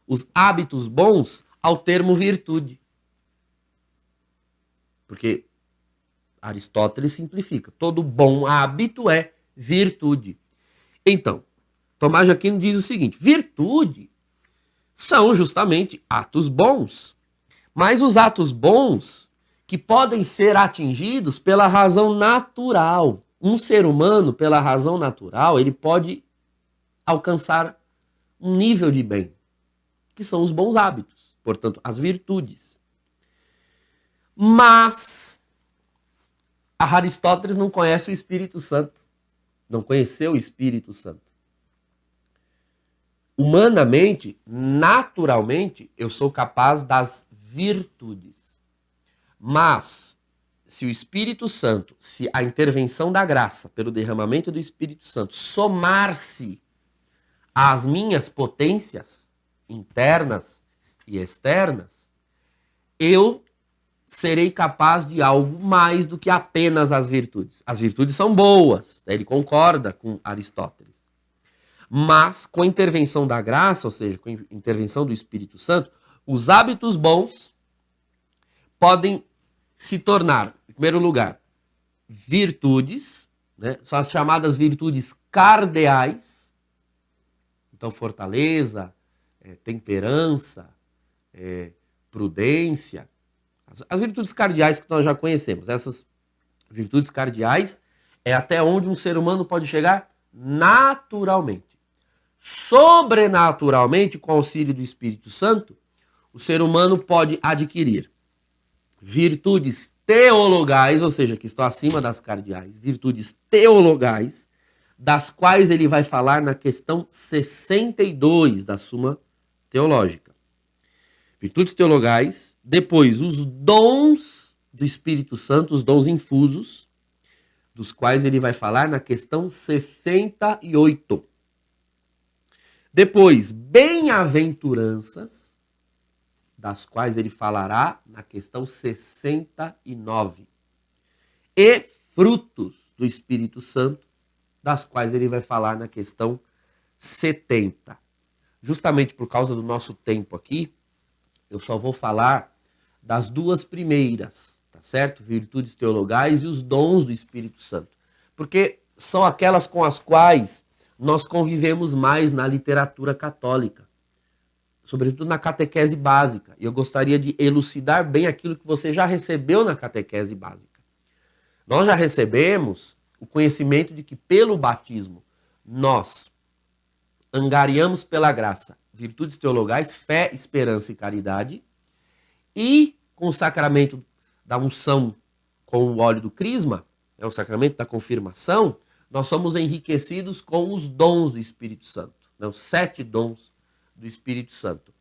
Speaker 1: os hábitos bons ao termo virtude. Porque Aristóteles simplifica. Todo bom hábito é virtude. Então, Tomás de Aquino diz o seguinte: virtude são justamente atos bons. Mas os atos bons que podem ser atingidos pela razão natural. Um ser humano, pela razão natural, ele pode alcançar um nível de bem, que são os bons hábitos, portanto, as virtudes. Mas Aristóteles não conhece o Espírito Santo, não conheceu o Espírito Santo. Humanamente, naturalmente, eu sou capaz das virtudes. Mas, se o Espírito Santo, se a intervenção da graça, pelo derramamento do Espírito Santo, somar-se às minhas potências internas e externas, eu serei capaz de algo mais do que apenas as virtudes. As virtudes são boas, ele concorda com Aristóteles. Mas, com a intervenção da graça, ou seja, com a intervenção do Espírito Santo, os hábitos bons podem se tornar, em primeiro lugar, virtudes, né? São as chamadas virtudes cardeais. Então, fortaleza, temperança, prudência. As virtudes cardeais que nós já conhecemos. Essas virtudes cardeais é até onde um ser humano pode chegar naturalmente. Sobrenaturalmente, com o auxílio do Espírito Santo, o ser humano pode adquirir virtudes teologais, ou seja, que estão acima das cardeais, virtudes teologais, das quais ele vai falar na questão 62 da Suma Teológica. Virtudes teologais, depois os dons do Espírito Santo, os dons infusos, dos quais ele vai falar na questão 68. Depois, bem-aventuranças, das quais ele falará na questão 69. E frutos do Espírito Santo, das quais ele vai falar na questão 70. Justamente por causa do nosso tempo aqui, eu só vou falar das duas primeiras, tá certo? Virtudes teologais e os dons do Espírito Santo. Porque são aquelas com as quais nós convivemos mais na literatura católica. Sobretudo na catequese básica. E eu gostaria de elucidar bem aquilo que você já recebeu na catequese básica. Nós já recebemos o conhecimento de que pelo batismo nós angariamos pela graça virtudes teologais, fé, esperança e caridade, e com o sacramento da unção com o óleo do crisma, o sacramento da confirmação, nós somos enriquecidos com os dons do Espírito Santo, os 7 dons do Espírito Santo.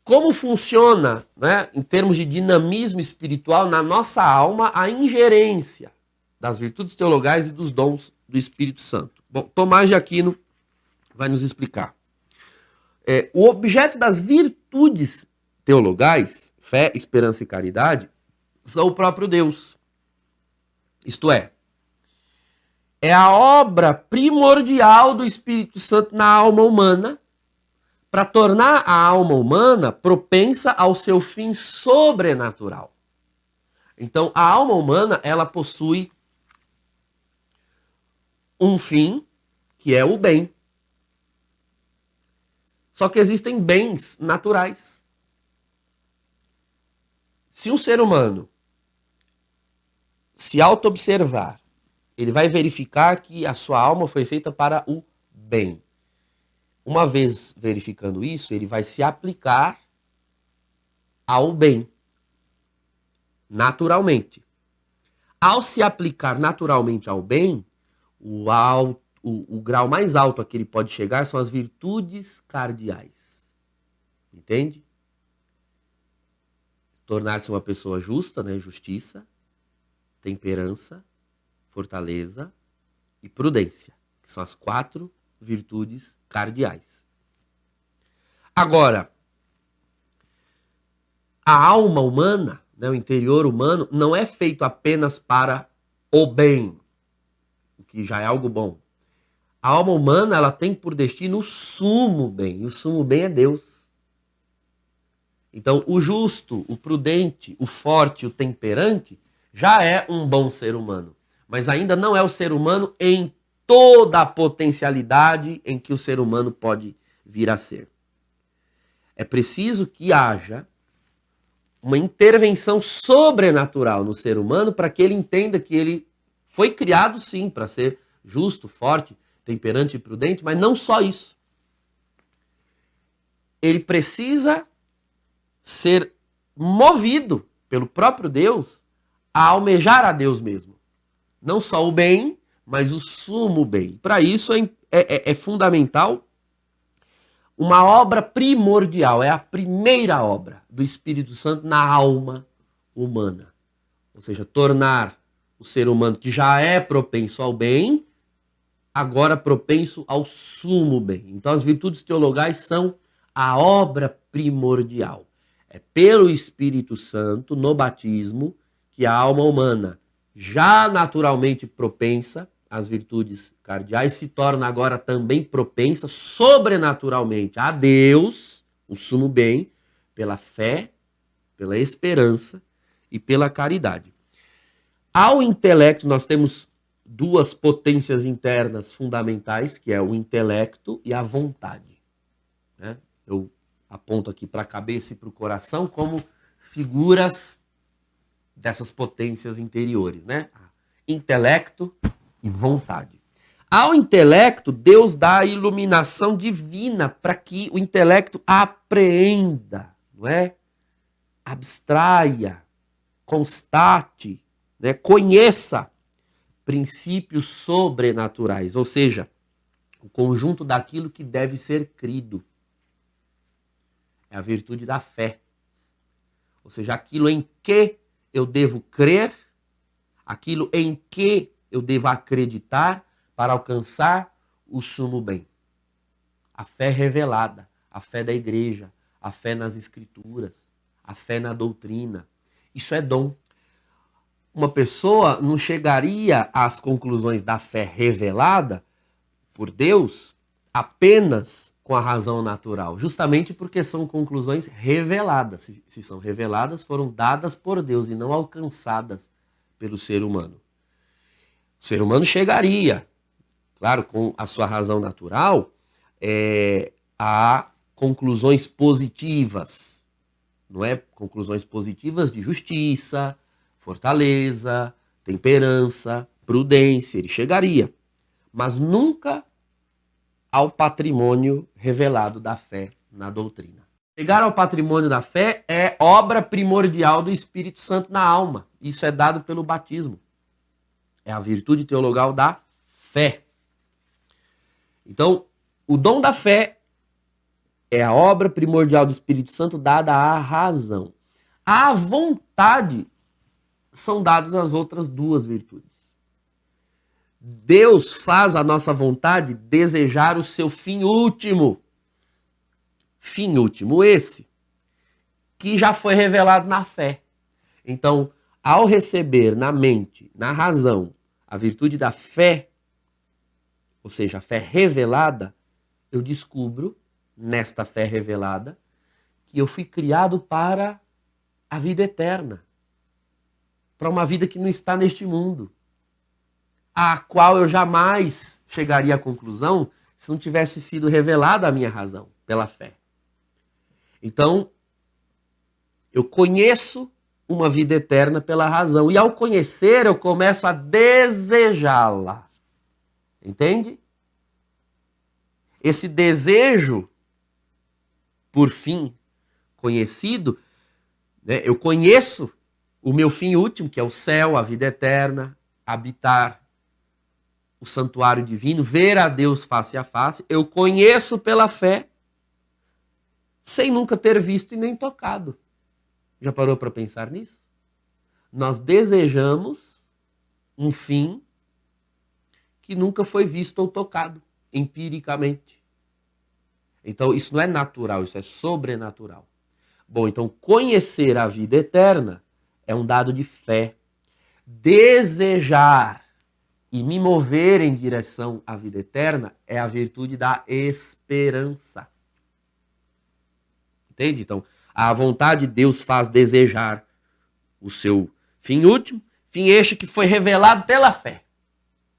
Speaker 1: Como funciona, em termos de dinamismo espiritual, na nossa alma, a ingerência das virtudes teologais e dos dons do Espírito Santo? Bom, Tomás de Aquino vai nos explicar. O objeto das virtudes teologais, fé, esperança e caridade, são o próprio Deus. Isto é a obra primordial do Espírito Santo na alma humana, para tornar a alma humana propensa ao seu fim sobrenatural. Então, a alma humana, ela possui um fim, que é o bem. Só que existem bens naturais. Se um ser humano se auto-observar, ele vai verificar que a sua alma foi feita para o bem. Uma vez verificando isso, ele vai se aplicar ao bem, naturalmente. Ao se aplicar naturalmente ao bem, o grau mais alto a que ele pode chegar são as virtudes cardeais. Entende? Tornar-se uma pessoa justa, justiça, temperança, fortaleza e prudência, que são as 4 virtudes cardeais. Agora, a alma humana, o interior humano, não é feito apenas para o bem, o que já é algo bom. A alma humana, ela tem por destino o sumo bem, e o sumo bem é Deus. Então, o justo, o prudente, o forte, o temperante, já é um bom ser humano, mas ainda não é o ser humano em toda a potencialidade em que o ser humano pode vir a ser. É preciso que haja uma intervenção sobrenatural no ser humano para que ele entenda que ele foi criado, sim, para ser justo, forte, temperante e prudente, mas não só isso. Ele precisa ser movido pelo próprio Deus a almejar a Deus mesmo. Não só o bem, mas o sumo bem. Para isso é fundamental uma obra primordial, é a primeira obra do Espírito Santo na alma humana. Ou seja, tornar o ser humano que já é propenso ao bem, agora propenso ao sumo bem. Então as virtudes teologais são a obra primordial. É pelo Espírito Santo, no batismo, que a alma humana, já naturalmente propensa às virtudes cardeais, se torna agora também propensa sobrenaturalmente a Deus, o sumo bem, pela fé, pela esperança e pela caridade. Ao intelecto, nós temos duas potências internas fundamentais, que é o intelecto e a vontade. Né? Eu aponto aqui para a cabeça e para o coração como figuras dessas potências interiores, né? Intelecto e vontade. Ao intelecto, Deus dá a iluminação divina para que o intelecto apreenda, não é? Abstraia, constate, né? Conheça princípios sobrenaturais, ou seja, o conjunto daquilo que deve ser crido. É a virtude da fé. Ou seja, aquilo em que eu devo crer, aquilo em que eu devo acreditar para alcançar o sumo bem. A fé revelada, a fé da igreja, a fé nas escrituras, a fé na doutrina. Isso é dom. Uma pessoa não chegaria às conclusões da fé revelada por Deus apenas com a razão natural, justamente porque são conclusões reveladas. Se são reveladas, foram dadas por Deus e não alcançadas pelo ser humano. O ser humano chegaria, claro, com a sua razão natural, a conclusões positivas, não é? Conclusões positivas de justiça, fortaleza, temperança, prudência, ele chegaria, mas nunca ao patrimônio revelado da fé na doutrina. Chegar ao patrimônio da fé é obra primordial do Espírito Santo na alma. Isso é dado pelo batismo. É a virtude teologal da fé. Então, o dom da fé é a obra primordial do Espírito Santo dada à razão. À vontade são dadas as outras duas virtudes. Deus faz a nossa vontade desejar o seu fim último. Fim último esse, que já foi revelado na fé. Então, ao receber na mente, na razão, a virtude da fé, ou seja, a fé revelada, eu descubro, nesta fé revelada, que eu fui criado para a vida eterna. Para uma vida que não está neste mundo, a qual eu jamais chegaria à conclusão se não tivesse sido revelada a minha razão, pela fé. Então, eu conheço uma vida eterna pela razão, e ao conhecer eu começo a desejá-la. Entende? Esse desejo, por fim, conhecido, né, eu conheço o meu fim último, que é o céu, a vida eterna, habitar o santuário divino, ver a Deus face a face. Eu conheço pela fé, sem nunca ter visto e nem tocado. Já parou para pensar nisso? Nós desejamos um fim que nunca foi visto ou tocado, empiricamente. Então, isso não é natural, isso é sobrenatural. Bom, então, conhecer a vida eterna é um dado de fé. Desejar e me mover em direção à vida eterna é a virtude da esperança. Entende? Então, a vontade de Deus faz desejar o seu fim último, fim este que foi revelado pela fé.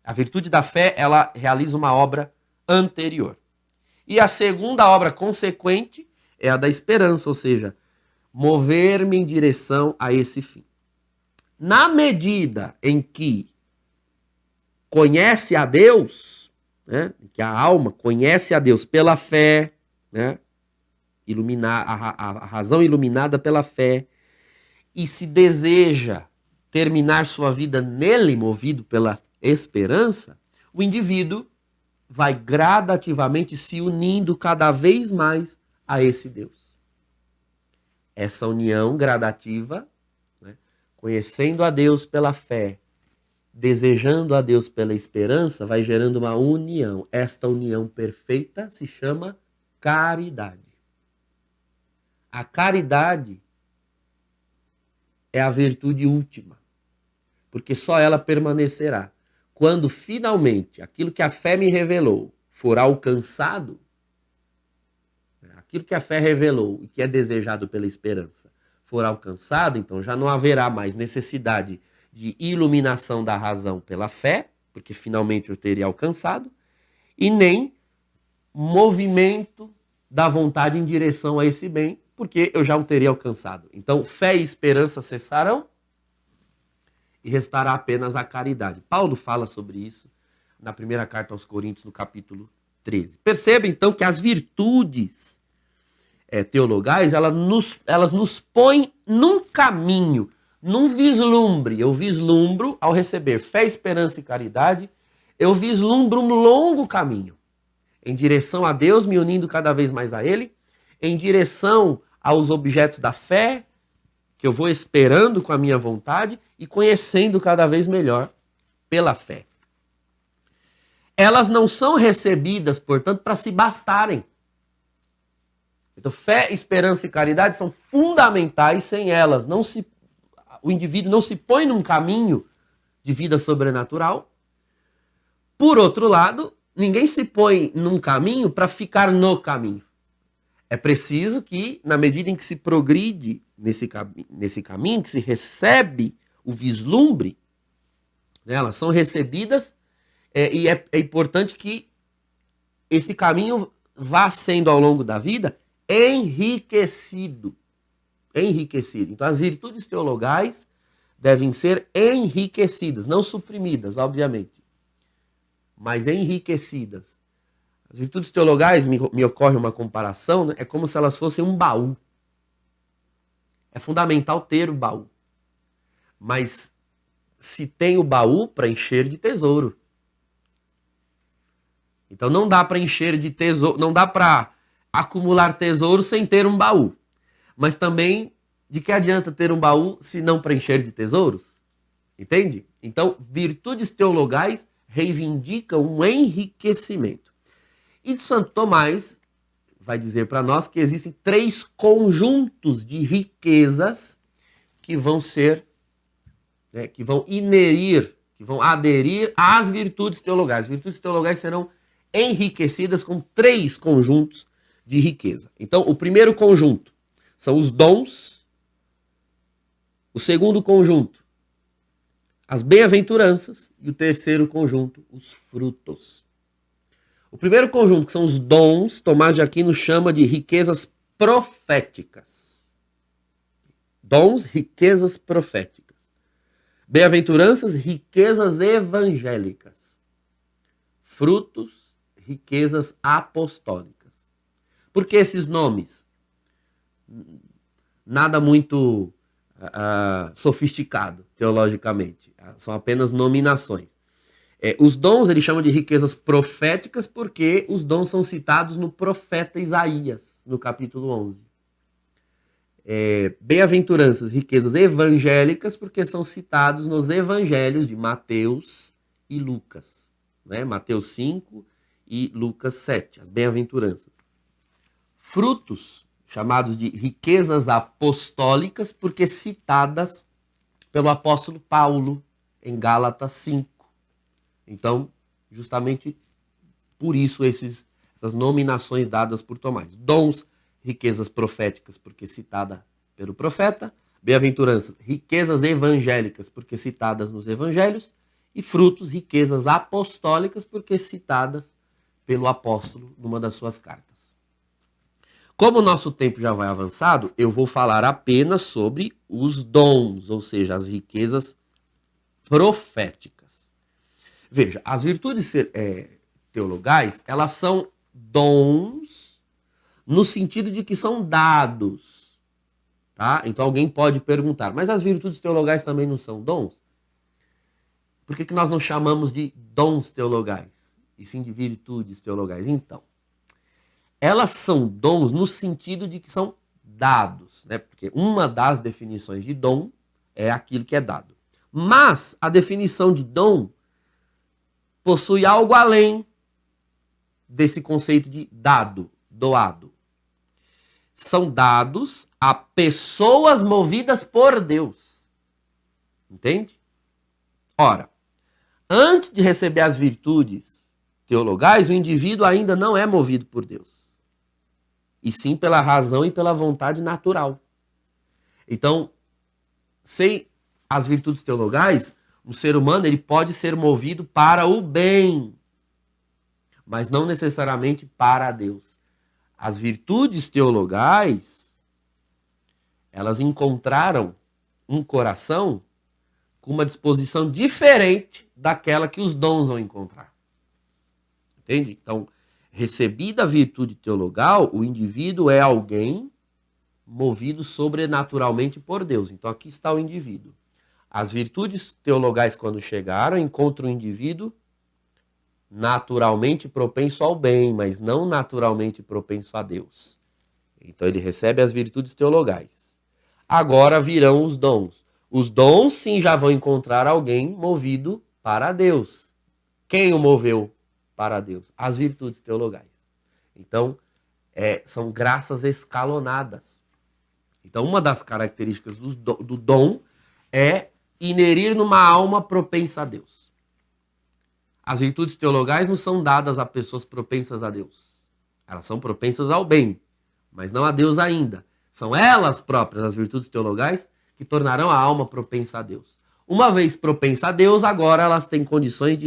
Speaker 1: A virtude da fé, ela realiza uma obra anterior. E a segunda obra consequente é a da esperança, ou seja, mover-me em direção a esse fim. Na medida em que conhece a Deus, né, que a alma conhece a Deus pela fé, né, a razão iluminada pela fé, e se deseja terminar sua vida nele, movido pela esperança, o indivíduo vai gradativamente se unindo cada vez mais a esse Deus. Essa união gradativa, né, conhecendo a Deus pela fé, desejando a Deus pela esperança, vai gerando uma união. Esta união perfeita se chama caridade. A caridade é a virtude última, porque só ela permanecerá. Quando finalmente aquilo que a fé me revelou for alcançado, aquilo que a fé revelou e que é desejado pela esperança for alcançado, então já não haverá mais necessidade de iluminação da razão pela fé, porque finalmente eu teria alcançado, e nem movimento da vontade em direção a esse bem, porque eu já o teria alcançado. Então, fé e esperança cessarão e restará apenas a caridade. Paulo fala sobre isso na primeira carta aos Coríntios, no capítulo 13. Perceba, então, que as virtudes teologais, elas nos põem num caminho, num vislumbre. Eu vislumbro, ao receber fé, esperança e caridade, eu vislumbro um longo caminho em direção a Deus, me unindo cada vez mais a Ele, em direção aos objetos da fé, que eu vou esperando com a minha vontade e conhecendo cada vez melhor pela fé. Elas não são recebidas, portanto, para se bastarem. Então, fé, esperança e caridade são fundamentais. Sem elas, o indivíduo não se põe num caminho de vida sobrenatural. Por outro lado, ninguém se põe num caminho para ficar no caminho. É preciso que, na medida em que se progride nesse caminho, que se recebe o vislumbre, né, elas são recebidas, e é importante que esse caminho vá sendo, ao longo da vida, enriquecido. Então, as virtudes teologais devem ser enriquecidas, não suprimidas, obviamente, mas enriquecidas. As virtudes teologais, me ocorre uma comparação, né? É como se elas fossem um baú. É fundamental ter o baú. Mas se tem o baú para encher de tesouro. Então não dá para encher de tesouro, não dá para acumular tesouro sem ter um baú. Mas também, de que adianta ter um baú se não para encher de tesouros? Entende? Então, virtudes teologais reivindicam um enriquecimento. E de Santo Tomás vai dizer para nós que existem 3 conjuntos de riquezas que vão ser, que vão aderir às virtudes teologais. As virtudes teologais serão enriquecidas com 3 conjuntos de riqueza. Então, o primeiro conjunto são os dons. O segundo conjunto, as bem-aventuranças. E o terceiro conjunto, os frutos. O primeiro conjunto, que são os dons, Tomás de Aquino chama de riquezas proféticas. Dons, riquezas proféticas. Bem-aventuranças, riquezas evangélicas. Frutos, riquezas apostólicas. Por que esses nomes? Nada muito sofisticado, teologicamente. São apenas nominações. Os dons ele chama de riquezas proféticas porque os dons são citados no profeta Isaías, no capítulo 11. Bem-aventuranças, riquezas evangélicas, porque são citados nos evangelhos de Mateus e Lucas. Né? Mateus 5 e Lucas 7, as bem-aventuranças. Frutos, chamados de riquezas apostólicas, porque citadas pelo apóstolo Paulo em Gálatas 5. Então, justamente por isso essas nominações dadas por Tomás. Dons, riquezas proféticas, porque citada pelo profeta. Bem-aventuranças, riquezas evangélicas, porque citadas nos evangelhos. E frutos, riquezas apostólicas, porque citadas pelo apóstolo numa das suas cartas. Como o nosso tempo já vai avançado, eu vou falar apenas sobre os dons, ou seja, as riquezas proféticas. Veja, as virtudes teologais, elas são dons no sentido de que são dados. Tá? Então alguém pode perguntar, mas as virtudes teologais também não são dons? Por que nós não chamamos de dons teologais, e sim de virtudes teologais? Então, elas são dons no sentido de que são dados, né? Porque uma das definições de dom é aquilo que é dado. Mas a definição de dom possui algo além desse conceito de dado, doado. São dados a pessoas movidas por Deus. Entende? Ora, antes de receber as virtudes teologais, o indivíduo ainda não é movido por Deus, e sim pela razão e pela vontade natural. Então, sem as virtudes teologais, um ser humano ele pode ser movido para o bem, mas não necessariamente para Deus. As virtudes teologais, elas encontraram um coração com uma disposição diferente daquela que os dons vão encontrar. Entende? Então, recebida a virtude teologal, o indivíduo é alguém movido sobrenaturalmente por Deus. Então, aqui está o indivíduo. As virtudes teologais, quando chegaram, encontram o indivíduo naturalmente propenso ao bem, mas não naturalmente propenso a Deus. Então, ele recebe as virtudes teologais. Agora virão os dons. Os dons, sim, já vão encontrar alguém movido para Deus. Quem o moveu para Deus? As virtudes teologais. Então, são graças escalonadas. Então, uma das características do dom é inerir numa alma propensa a Deus. As virtudes teologais não são dadas a pessoas propensas a Deus. Elas são propensas ao bem, mas não a Deus ainda. São elas próprias, as virtudes teologais, que tornarão a alma propensa a Deus. Uma vez propensa a Deus, agora elas têm condições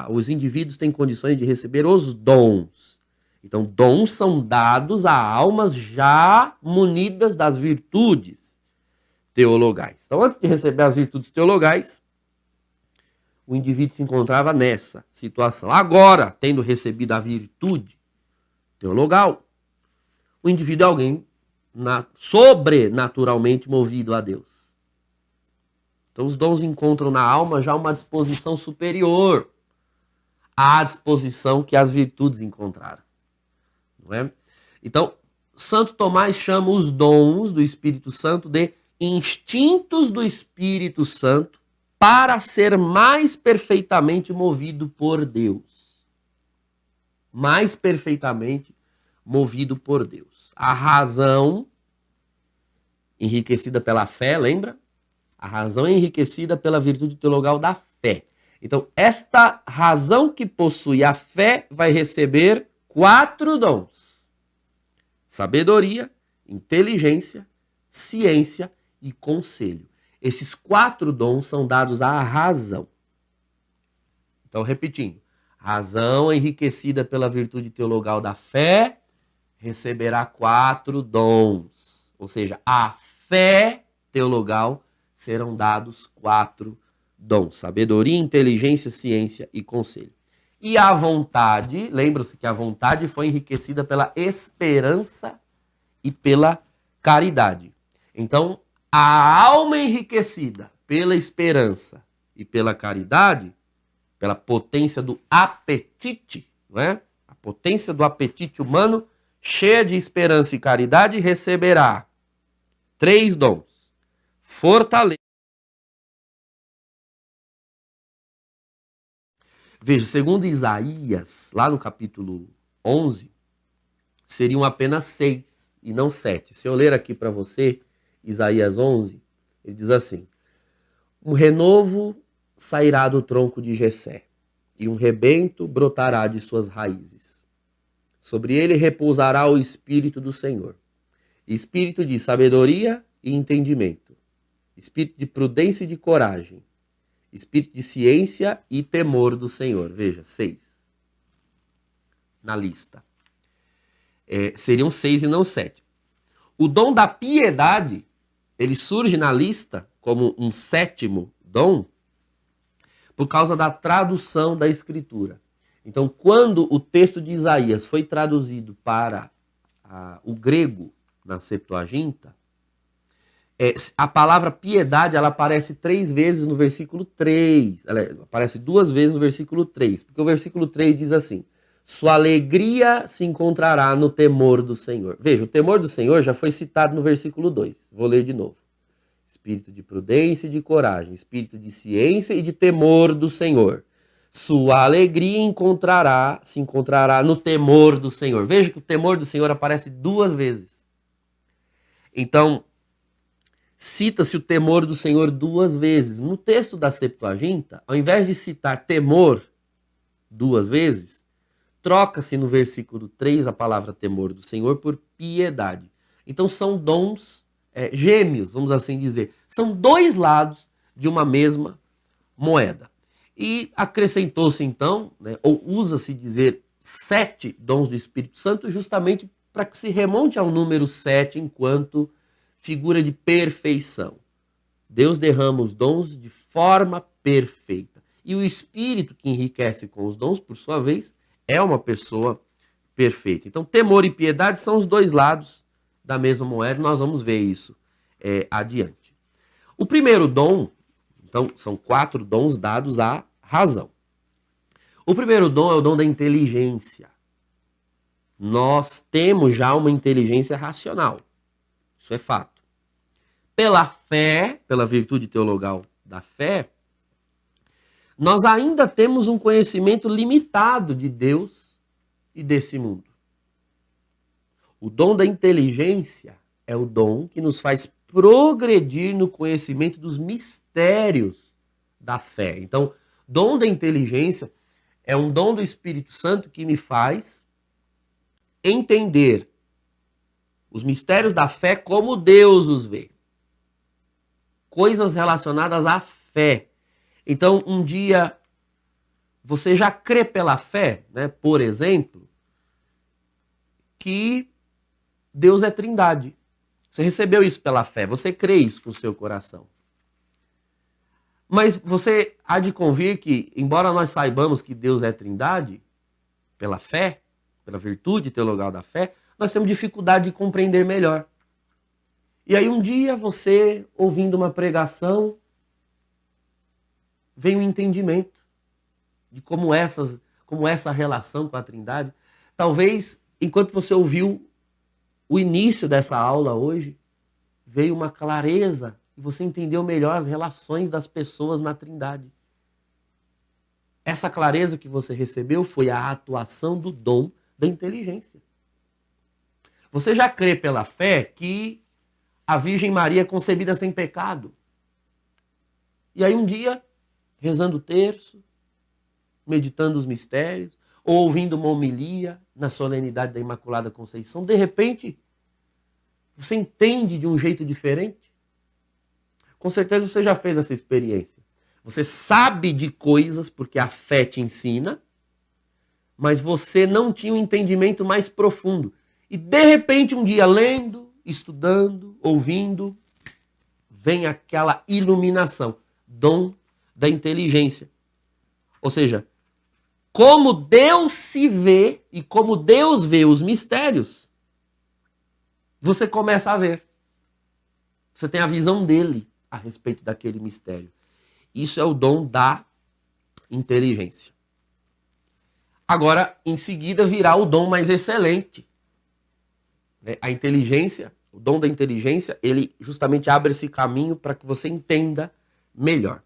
Speaker 1: os indivíduos têm condições de receber os dons. Então, dons são dados a almas já munidas das virtudes teologais. Então, antes de receber as virtudes teologais, o indivíduo se encontrava nessa situação. Agora, tendo recebido a virtude teologal, o indivíduo é alguém sobrenaturalmente movido a Deus. Então, os dons encontram na alma já uma disposição superior à disposição que as virtudes encontraram. Não é? Então, Santo Tomás chama os dons do Espírito Santo de instintos do Espírito Santo para ser mais perfeitamente movido por Deus. Mais perfeitamente movido por Deus. A razão enriquecida pela fé, lembra? A razão é enriquecida pela virtude teologal da fé. Então, esta razão que possui a fé vai receber 4 dons: sabedoria, inteligência, ciência e conselho. Esses 4 dons são dados à razão. Então, repetindo, razão enriquecida pela virtude teologal da fé receberá 4 dons. Ou seja, a fé teologal serão dados 4 dons: sabedoria, inteligência, ciência e conselho. E a vontade, lembra-se que a vontade foi enriquecida pela esperança e pela caridade. Então, a alma enriquecida pela esperança e pela caridade, pela potência do apetite, não é? A potência do apetite humano, cheia de esperança e caridade, receberá 3 dons: fortaleza. Veja, segundo Isaías, lá no capítulo 11, seriam apenas 6 e não 7. Se eu ler aqui para você, Isaías 11, ele diz assim: um renovo sairá do tronco de Jessé, e um rebento brotará de suas raízes. Sobre ele repousará o Espírito do Senhor, Espírito de sabedoria e entendimento, Espírito de prudência e de coragem, Espírito de ciência e temor do Senhor. Veja, 6 na lista. Seriam 6 e não 7. O dom da piedade, ele surge na lista como um 7º dom por causa da tradução da Escritura. Então, quando o texto de Isaías foi traduzido para o grego na Septuaginta, a palavra piedade, ela aparece 3 vezes no versículo 3. Ela aparece 2 vezes no versículo 3. Porque o versículo 3 diz assim: sua alegria se encontrará no temor do Senhor. Veja, o temor do Senhor já foi citado no versículo 2. Vou ler de novo. espírito de prudência e de coragem, espírito de ciência e de temor do Senhor. Sua alegria se encontrará no temor do Senhor. Veja que o temor do Senhor aparece 2 vezes. Então, cita-se o temor do Senhor 2 vezes. No texto da Septuaginta, ao invés de citar temor 2 vezes, troca-se no versículo 3 a palavra temor do Senhor por piedade. Então são dons gêmeos, vamos assim dizer. São 2 lados de uma mesma moeda. E acrescentou-se então, ou usa-se dizer 7 dons do Espírito Santo, justamente para que se remonte ao número 7 enquanto figura de perfeição. Deus derrama os dons de forma perfeita. E o Espírito que enriquece com os dons, por sua vez, é uma pessoa perfeita. Então, temor e piedade são os 2 lados da mesma moeda. Nós vamos ver isso adiante. O primeiro dom, então, são 4 dons dados à razão. O primeiro dom é o dom da inteligência. Nós temos já uma inteligência racional. Isso é fato. Pela fé, pela virtude teologal da fé, nós ainda temos um conhecimento limitado de Deus e desse mundo. O dom da inteligência é o dom que nos faz progredir no conhecimento dos mistérios da fé. Então, dom da inteligência é um dom do Espírito Santo que me faz entender os mistérios da fé como Deus os vê. Coisas relacionadas à fé. Então, um dia, você já crê pela fé, por exemplo, que Deus é trindade. Você recebeu isso pela fé, você crê isso com o seu coração. Mas você há de convir que, embora nós saibamos que Deus é trindade, pela fé, pela virtude teologal da fé, nós temos dificuldade de compreender melhor. E aí um dia você, ouvindo uma pregação, vem um entendimento de como essa relação com a Trindade. Talvez, enquanto você ouviu o início dessa aula hoje, veio uma clareza e você entendeu melhor as relações das pessoas na Trindade. Essa clareza que você recebeu foi a atuação do dom da inteligência. Você já crê pela fé que a Virgem Maria é concebida sem pecado. E aí um dia, rezando o terço, meditando os mistérios, ou ouvindo uma homilia na solenidade da Imaculada Conceição, de repente, você entende de um jeito diferente? Com certeza você já fez essa experiência. Você sabe de coisas porque a fé te ensina, mas você não tinha um entendimento mais profundo. E de repente, um dia, lendo, estudando, ouvindo, vem aquela iluminação, dom da inteligência. Ou seja, como Deus se vê e como Deus vê os mistérios, você começa a ver. Você tem a visão dele a respeito daquele mistério. Isso é o dom da inteligência. Agora, em seguida, virá o dom mais excelente. A inteligência, o dom da inteligência, ele justamente abre esse caminho para que você entenda melhor.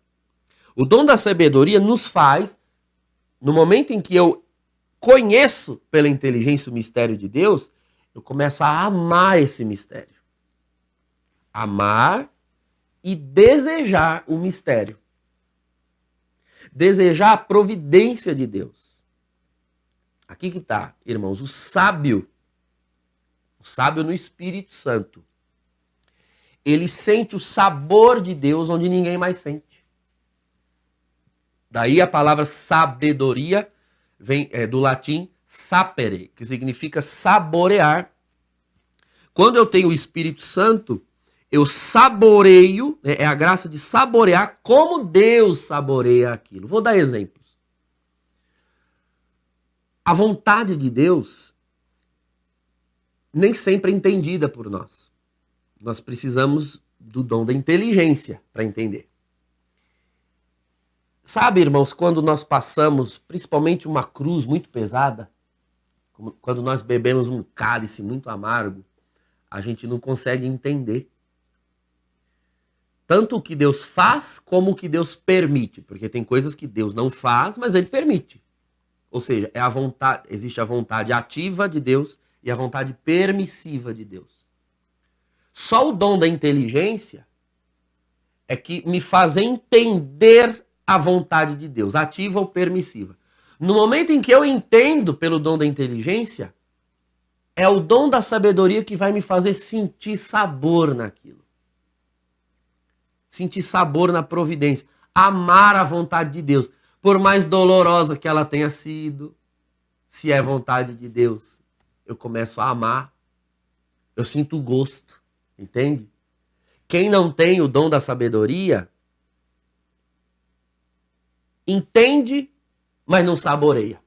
Speaker 1: O dom da sabedoria nos faz, no momento em que eu conheço pela inteligência o mistério de Deus, eu começo a amar esse mistério. Amar e desejar o mistério. Desejar a providência de Deus. Aqui que está, irmãos, o sábio no Espírito Santo, ele sente o sabor de Deus onde ninguém mais sente. Daí a palavra sabedoria vem do latim sapere, que significa saborear. Quando eu tenho o Espírito Santo, eu saboreio, é a graça de saborear como Deus saboreia aquilo. Vou dar exemplos. A vontade de Deus nem sempre é entendida por nós. Nós precisamos do dom da inteligência para entender. Sabe, irmãos, quando nós passamos, principalmente uma cruz muito pesada, quando nós bebemos um cálice muito amargo, a gente não consegue entender. Tanto o que Deus faz como o que Deus permite. Porque tem coisas que Deus não faz, mas ele permite. Ou seja, é a vontade, existe a vontade ativa de Deus e a vontade permissiva de Deus. Só o dom da inteligência é que me faz entender a vontade de Deus, ativa ou permissiva. No momento em que eu entendo pelo dom da inteligência, é o dom da sabedoria que vai me fazer sentir sabor naquilo. Sentir sabor na providência. Amar a vontade de Deus. Por mais dolorosa que ela tenha sido, se é vontade de Deus, eu começo a amar. Eu sinto gosto, entende? Quem não tem o dom da sabedoria, entende, mas não saboreia.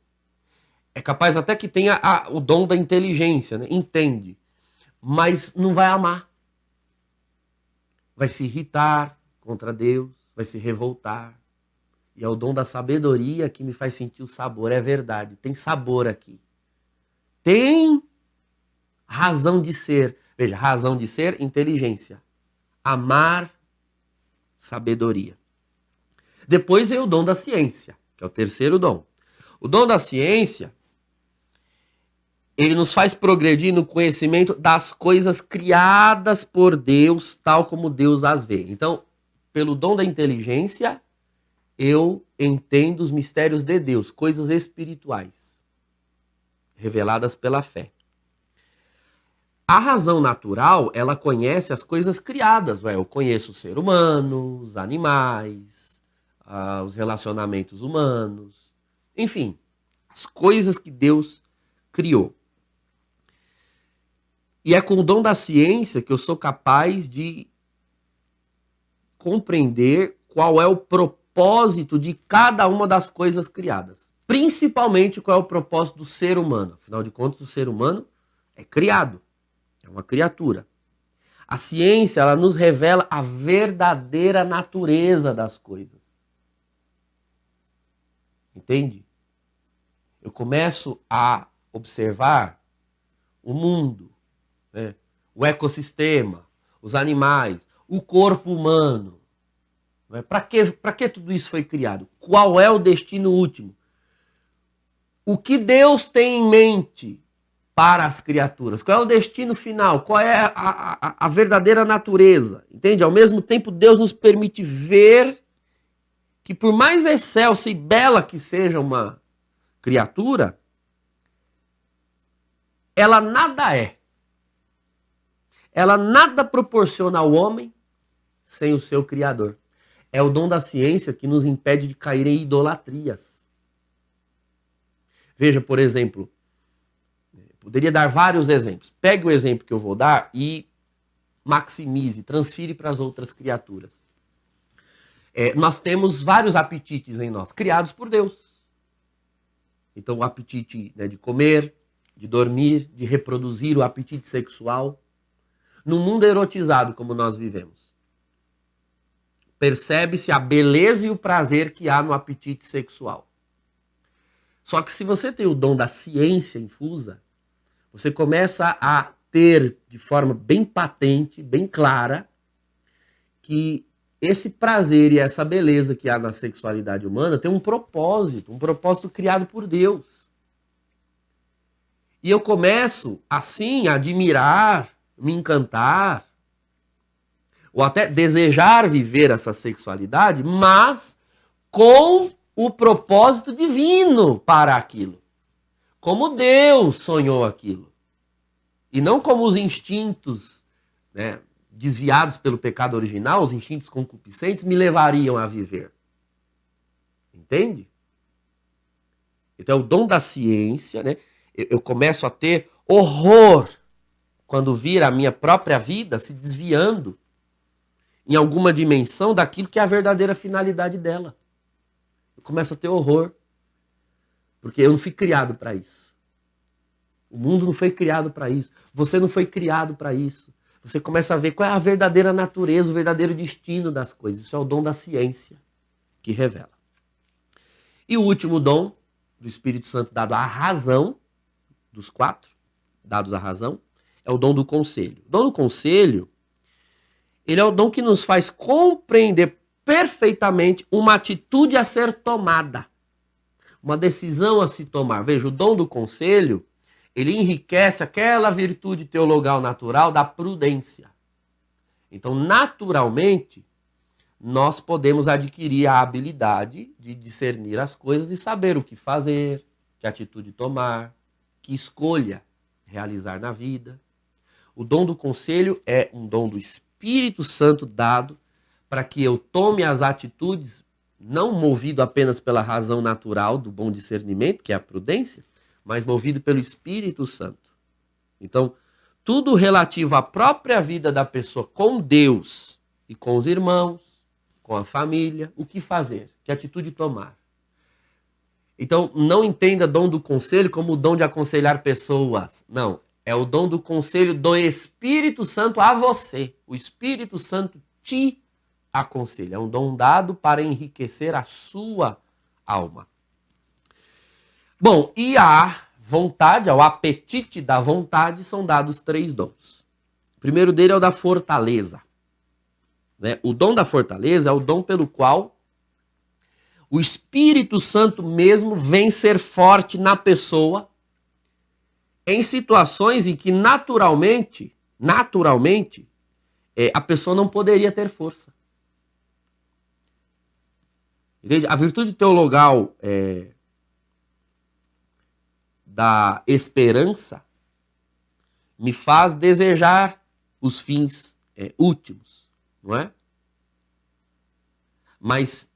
Speaker 1: É capaz até que tenha o dom da inteligência, né? Entende, mas não vai amar. Vai se irritar contra Deus, vai se revoltar. E é o dom da sabedoria que me faz sentir o sabor. É verdade, tem sabor aqui. Tem razão de ser. Veja, razão de ser, inteligência. Amar, sabedoria. Depois vem o dom da ciência, que é o terceiro dom. O dom da ciência, ele nos faz progredir no conhecimento das coisas criadas por Deus, tal como Deus as vê. Então, pelo dom da inteligência, eu entendo os mistérios de Deus, coisas espirituais, reveladas pela fé. A razão natural, ela conhece as coisas criadas. Eu conheço o ser humano, os animais, os relacionamentos humanos, enfim, as coisas que Deus criou. E é com o dom da ciência que eu sou capaz de compreender qual é o propósito de cada uma das coisas criadas. Principalmente qual é o propósito do ser humano. Afinal de contas, o ser humano é criado, é uma criatura. A ciência, ela nos revela a verdadeira natureza das coisas. Entende? Eu começo a observar o mundo, né? O ecossistema, os animais, o corpo humano. Né? Para que tudo isso foi criado? Qual é o destino último? O que Deus tem em mente para as criaturas? Qual é o destino final? Qual é a verdadeira natureza? Entende? Ao mesmo tempo, Deus nos permite ver que por mais excelsa e bela que seja uma criatura, ela nada é. Ela nada proporciona ao homem sem o seu Criador. É o dom da ciência que nos impede de cair em idolatrias. Veja, por exemplo, poderia dar vários exemplos. Pegue o exemplo que eu vou dar e maximize, transfire para as outras criaturas. Nós temos vários apetites em nós, criados por Deus. Então, o apetite, né, de comer, de dormir, de reproduzir, o apetite sexual. No mundo erotizado como nós vivemos, percebe-se a beleza e o prazer que há no apetite sexual. Só que se você tem o dom da ciência infusa, você começa a ter de forma bem patente, bem clara, que esse prazer e essa beleza que há na sexualidade humana tem um propósito criado por Deus. E eu começo, assim, a admirar, me encantar, ou até desejar viver essa sexualidade, mas com o propósito divino para aquilo. Como Deus sonhou aquilo. E não como os instintos, né, desviados pelo pecado original, os instintos concupiscentes, me levariam a viver. Entende? Então, o dom da ciência, né, eu começo a ter horror quando vir a minha própria vida se desviando em alguma dimensão daquilo que é a verdadeira finalidade dela. Eu começo a ter horror. Porque eu não fui criado para isso. O mundo não foi criado para isso. Você não foi criado para isso. Você começa a ver qual é a verdadeira natureza, o verdadeiro destino das coisas. Isso é o dom da ciência que revela. E o último dom do Espírito Santo dado à razão, dos 4 dados à razão, é o dom do conselho. O dom do conselho, ele é o dom que nos faz compreender perfeitamente uma atitude a ser tomada, uma decisão a se tomar. Veja, o dom do conselho, ele enriquece aquela virtude teologal natural da prudência. Então, naturalmente, nós podemos adquirir a habilidade de discernir as coisas e saber o que fazer, que atitude tomar, que escolha realizar na vida. O dom do conselho é um dom do Espírito Santo dado para que eu tome as atitudes, não movido apenas pela razão natural do bom discernimento, que é a prudência, mas movido pelo Espírito Santo. Então, tudo relativo à própria vida da pessoa com Deus e com os irmãos, com a família, o que fazer, que atitude tomar. Então, não entenda dom do conselho como o dom de aconselhar pessoas. Não, é o dom do conselho do Espírito Santo a você. O Espírito Santo te aconselha. É um dom dado para enriquecer a sua alma. Bom, e a vontade, ao apetite da vontade, são dados 3 dons. O primeiro dele é o da fortaleza. O dom da fortaleza é o dom pelo qual o Espírito Santo mesmo vem ser forte na pessoa em situações em que naturalmente, a pessoa não poderia ter força. Entende? A virtude teologal da esperança me faz desejar os fins últimos, não é? Mas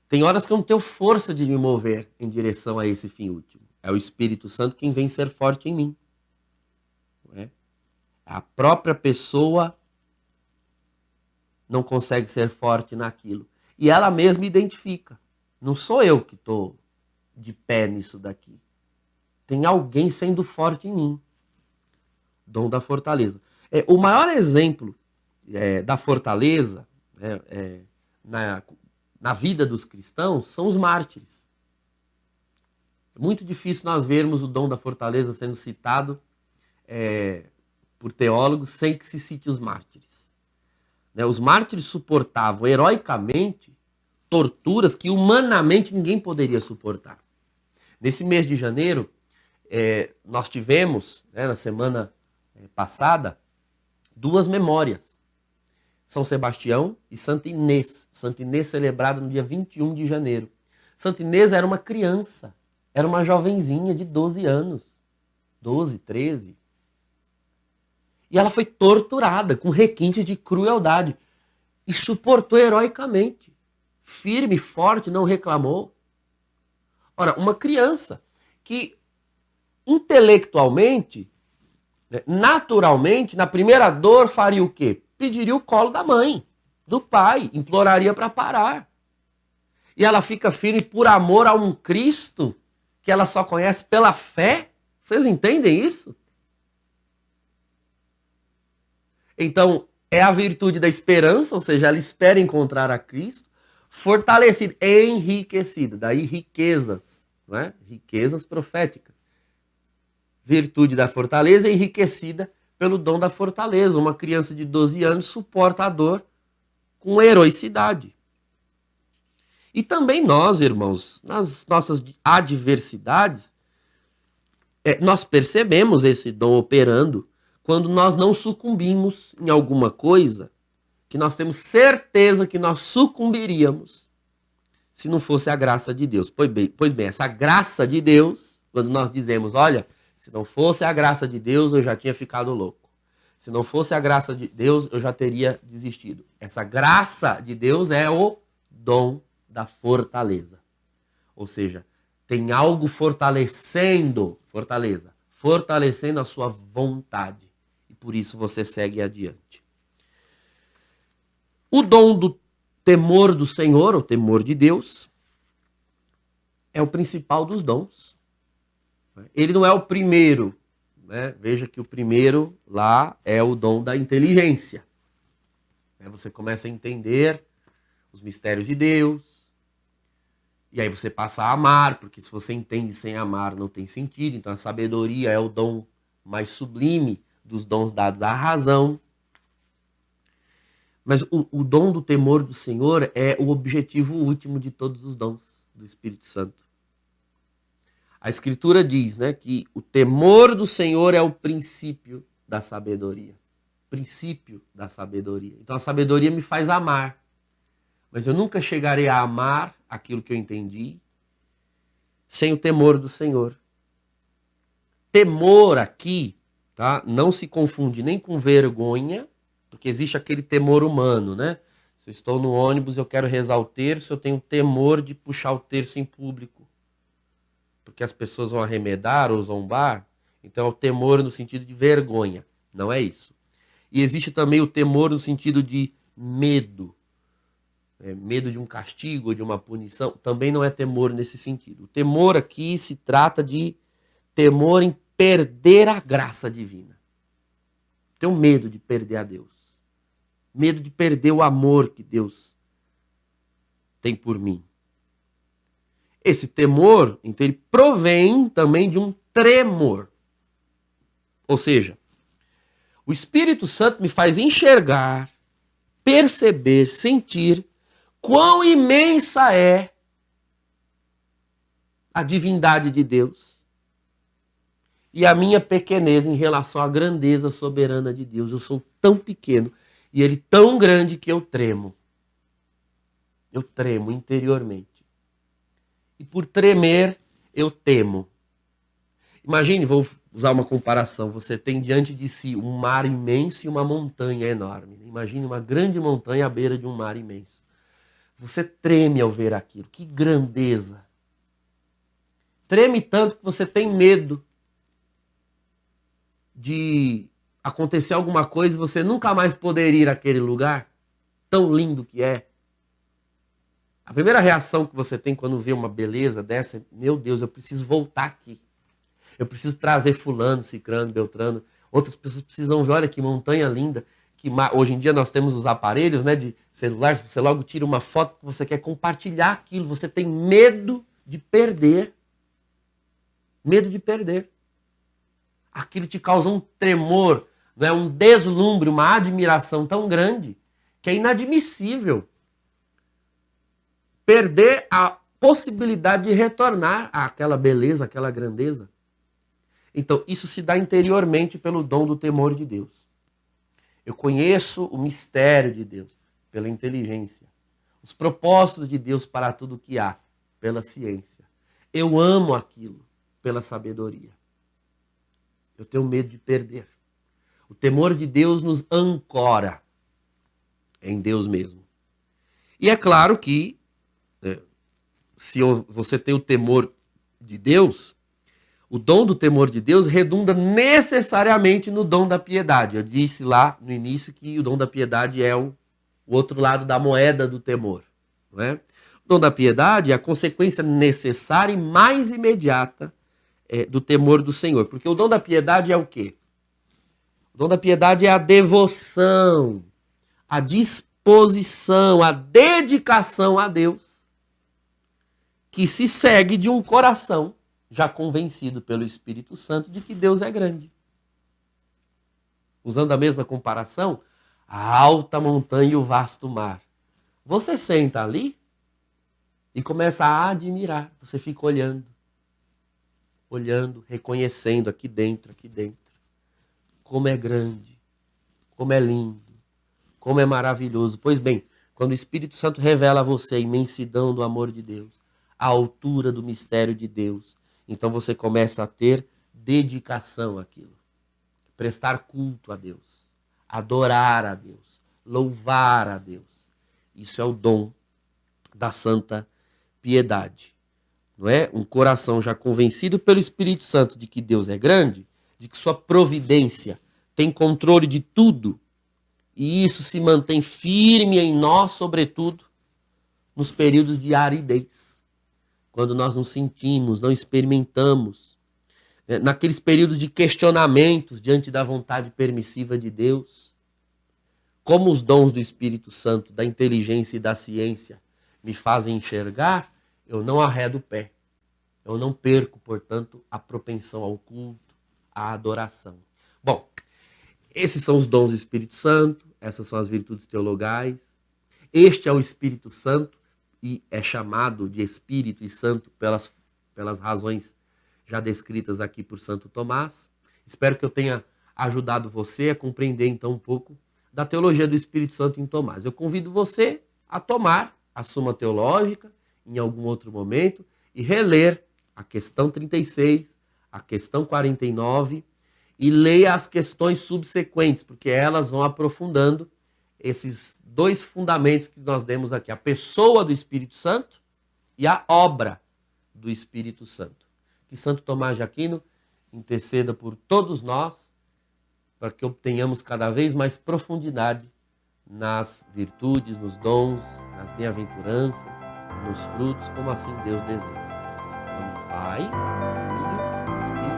Speaker 1: tem horas que eu não tenho força de me mover em direção a esse fim último. É o Espírito Santo quem vem ser forte em mim. Não é? A própria pessoa não consegue ser forte naquilo. E ela mesma identifica. Não sou eu que estou de pé nisso daqui. Tem alguém sendo forte em mim. Dom da fortaleza. O maior exemplo da fortaleza na vida dos cristãos são os mártires. É muito difícil nós vermos o dom da fortaleza sendo citado por teólogos sem que se cite os mártires. Os mártires suportavam heroicamente torturas que humanamente ninguém poderia suportar. Nesse mês de janeiro, nós tivemos, na semana passada, 2 memórias. São Sebastião e Santa Inês. Santa Inês celebrada no dia 21 de janeiro. Santa Inês era uma criança, era uma jovenzinha de 12 anos. 12, 13. E ela foi torturada com requintes de crueldade. E suportou heroicamente. Firme, forte, não reclamou. Ora, uma criança que intelectualmente, naturalmente, na primeira dor faria o quê? Pediria o colo da mãe, do pai, imploraria para parar. E ela fica firme por amor a um Cristo que ela só conhece pela fé. Vocês entendem isso? Então, é a virtude da esperança, ou seja, ela espera encontrar a Cristo, fortalecida, enriquecida, daí riquezas, não é? Riquezas proféticas. Virtude da fortaleza enriquecida pelo dom da fortaleza. Uma criança de 12 anos suporta a dor com heroicidade. E também nós, irmãos, nas nossas adversidades, nós percebemos esse dom operando quando nós não sucumbimos em alguma coisa que nós temos certeza que nós sucumbiríamos se não fosse a graça de Deus. Pois bem, essa graça de Deus, quando nós dizemos, olha, se não fosse a graça de Deus, eu já tinha ficado louco. Se não fosse a graça de Deus, eu já teria desistido. Essa graça de Deus é o dom da fortaleza. Ou seja, tem algo fortalecendo a sua vontade. E por isso você segue adiante. O dom do temor do Senhor, o temor de Deus, é o principal dos dons. Ele não é o primeiro, né? Veja que o primeiro lá é o dom da inteligência. Você começa a entender os mistérios de Deus, e aí você passa a amar, porque se você entende sem amar não tem sentido. Então a sabedoria é o dom mais sublime dos dons dados à razão. Mas o dom do temor do Senhor é o objetivo último de todos os dons do Espírito Santo. A Escritura diz, né, que o temor do Senhor é o princípio da sabedoria. Princípio da sabedoria. Então a sabedoria me faz amar. Mas eu nunca chegarei a amar aquilo que eu entendi sem o temor do Senhor. Temor aqui, tá? Não se confunde nem com vergonha, porque existe aquele temor humano, né? Se eu estou no ônibus, eu quero rezar o terço, eu tenho temor de puxar o terço em público, porque as pessoas vão arremedar ou zombar. Então é o temor no sentido de vergonha, não é isso. E existe também o temor no sentido de medo. Medo de um castigo ou de uma punição, também não é temor nesse sentido. O temor aqui se trata de temor em perder a graça divina. Tenho medo de perder a Deus. Medo de perder o amor que Deus tem por mim. Esse temor, então, ele provém também de um tremor. Ou seja, o Espírito Santo me faz enxergar, perceber, sentir quão imensa é a divindade de Deus e a minha pequenez em relação à grandeza soberana de Deus. Eu sou tão pequeno e Ele tão grande que eu tremo. Eu tremo interiormente. E por tremer, eu temo. Imagine, vou usar uma comparação. Você tem diante de si um mar imenso e uma montanha enorme. Imagine uma grande montanha à beira de um mar imenso. Você treme ao ver aquilo. Que grandeza. Treme tanto que você tem medo de acontecer alguma coisa e você nunca mais poder ir àquele lugar. Tão lindo que é. A primeira reação que você tem quando vê uma beleza dessa é: meu Deus, eu preciso voltar aqui. Eu preciso trazer fulano, cicrano, beltrano. Outras pessoas precisam ver, olha que montanha linda. Que hoje em dia nós temos os aparelhos, né, de celular, você logo tira uma foto que você quer compartilhar aquilo, você tem medo de perder. Medo de perder. Aquilo te causa um tremor, né, um deslumbre, uma admiração tão grande que é inadmissível perder a possibilidade de retornar àquela beleza, àquela grandeza. Então, isso se dá interiormente pelo dom do temor de Deus. Eu conheço o mistério de Deus pela inteligência. Os propósitos de Deus para tudo o que há pela ciência. Eu amo aquilo pela sabedoria. Eu tenho medo de perder. O temor de Deus nos ancora em Deus mesmo. E é claro que, se você tem o temor de Deus, o dom do temor de Deus redunda necessariamente no dom da piedade. Eu disse lá no início que o dom da piedade é o outro lado da moeda do temor. Não é? O dom da piedade é a consequência necessária e mais imediata do temor do Senhor. Porque o dom da piedade é o quê? O dom da piedade é a devoção, a disposição, a dedicação a Deus, que se segue de um coração já convencido pelo Espírito Santo de que Deus é grande. Usando a mesma comparação, a alta montanha e o vasto mar. Você senta ali e começa a admirar. Você fica olhando, reconhecendo aqui dentro, como é grande, como é lindo, como é maravilhoso. Pois bem, quando o Espírito Santo revela a você a imensidão do amor de Deus, a altura do mistério de Deus, então você começa a ter dedicação àquilo. Prestar culto a Deus. Adorar a Deus. Louvar a Deus. Isso é o dom da santa piedade. Não é? Um coração já convencido pelo Espírito Santo de que Deus é grande, de que sua providência tem controle de tudo, e isso se mantém firme em nós, sobretudo, nos períodos de aridez. Quando nós não sentimos, não experimentamos, naqueles períodos de questionamentos diante da vontade permissiva de Deus, como os dons do Espírito Santo, da inteligência e da ciência me fazem enxergar, eu não arredo o pé. Eu não perco, portanto, a propensão ao culto, à adoração. Bom, esses são os dons do Espírito Santo, essas são as virtudes teologais. Este é o Espírito Santo e é chamado de Espírito e Santo pelas razões já descritas aqui por Santo Tomás. Espero que eu tenha ajudado você a compreender então um pouco da teologia do Espírito Santo em Tomás. Eu convido você a tomar a Suma Teológica em algum outro momento e reler a questão 36, a questão 49 e leia as questões subsequentes, porque elas vão aprofundando esses dois fundamentos que nós demos aqui, a pessoa do Espírito Santo e a obra do Espírito Santo. Que Santo Tomás de Aquino interceda por todos nós, para que obtenhamos cada vez mais profundidade nas virtudes, nos dons, nas bem-aventuranças, nos frutos, como assim Deus deseja. Em nome do Pai, do Filho e do Espírito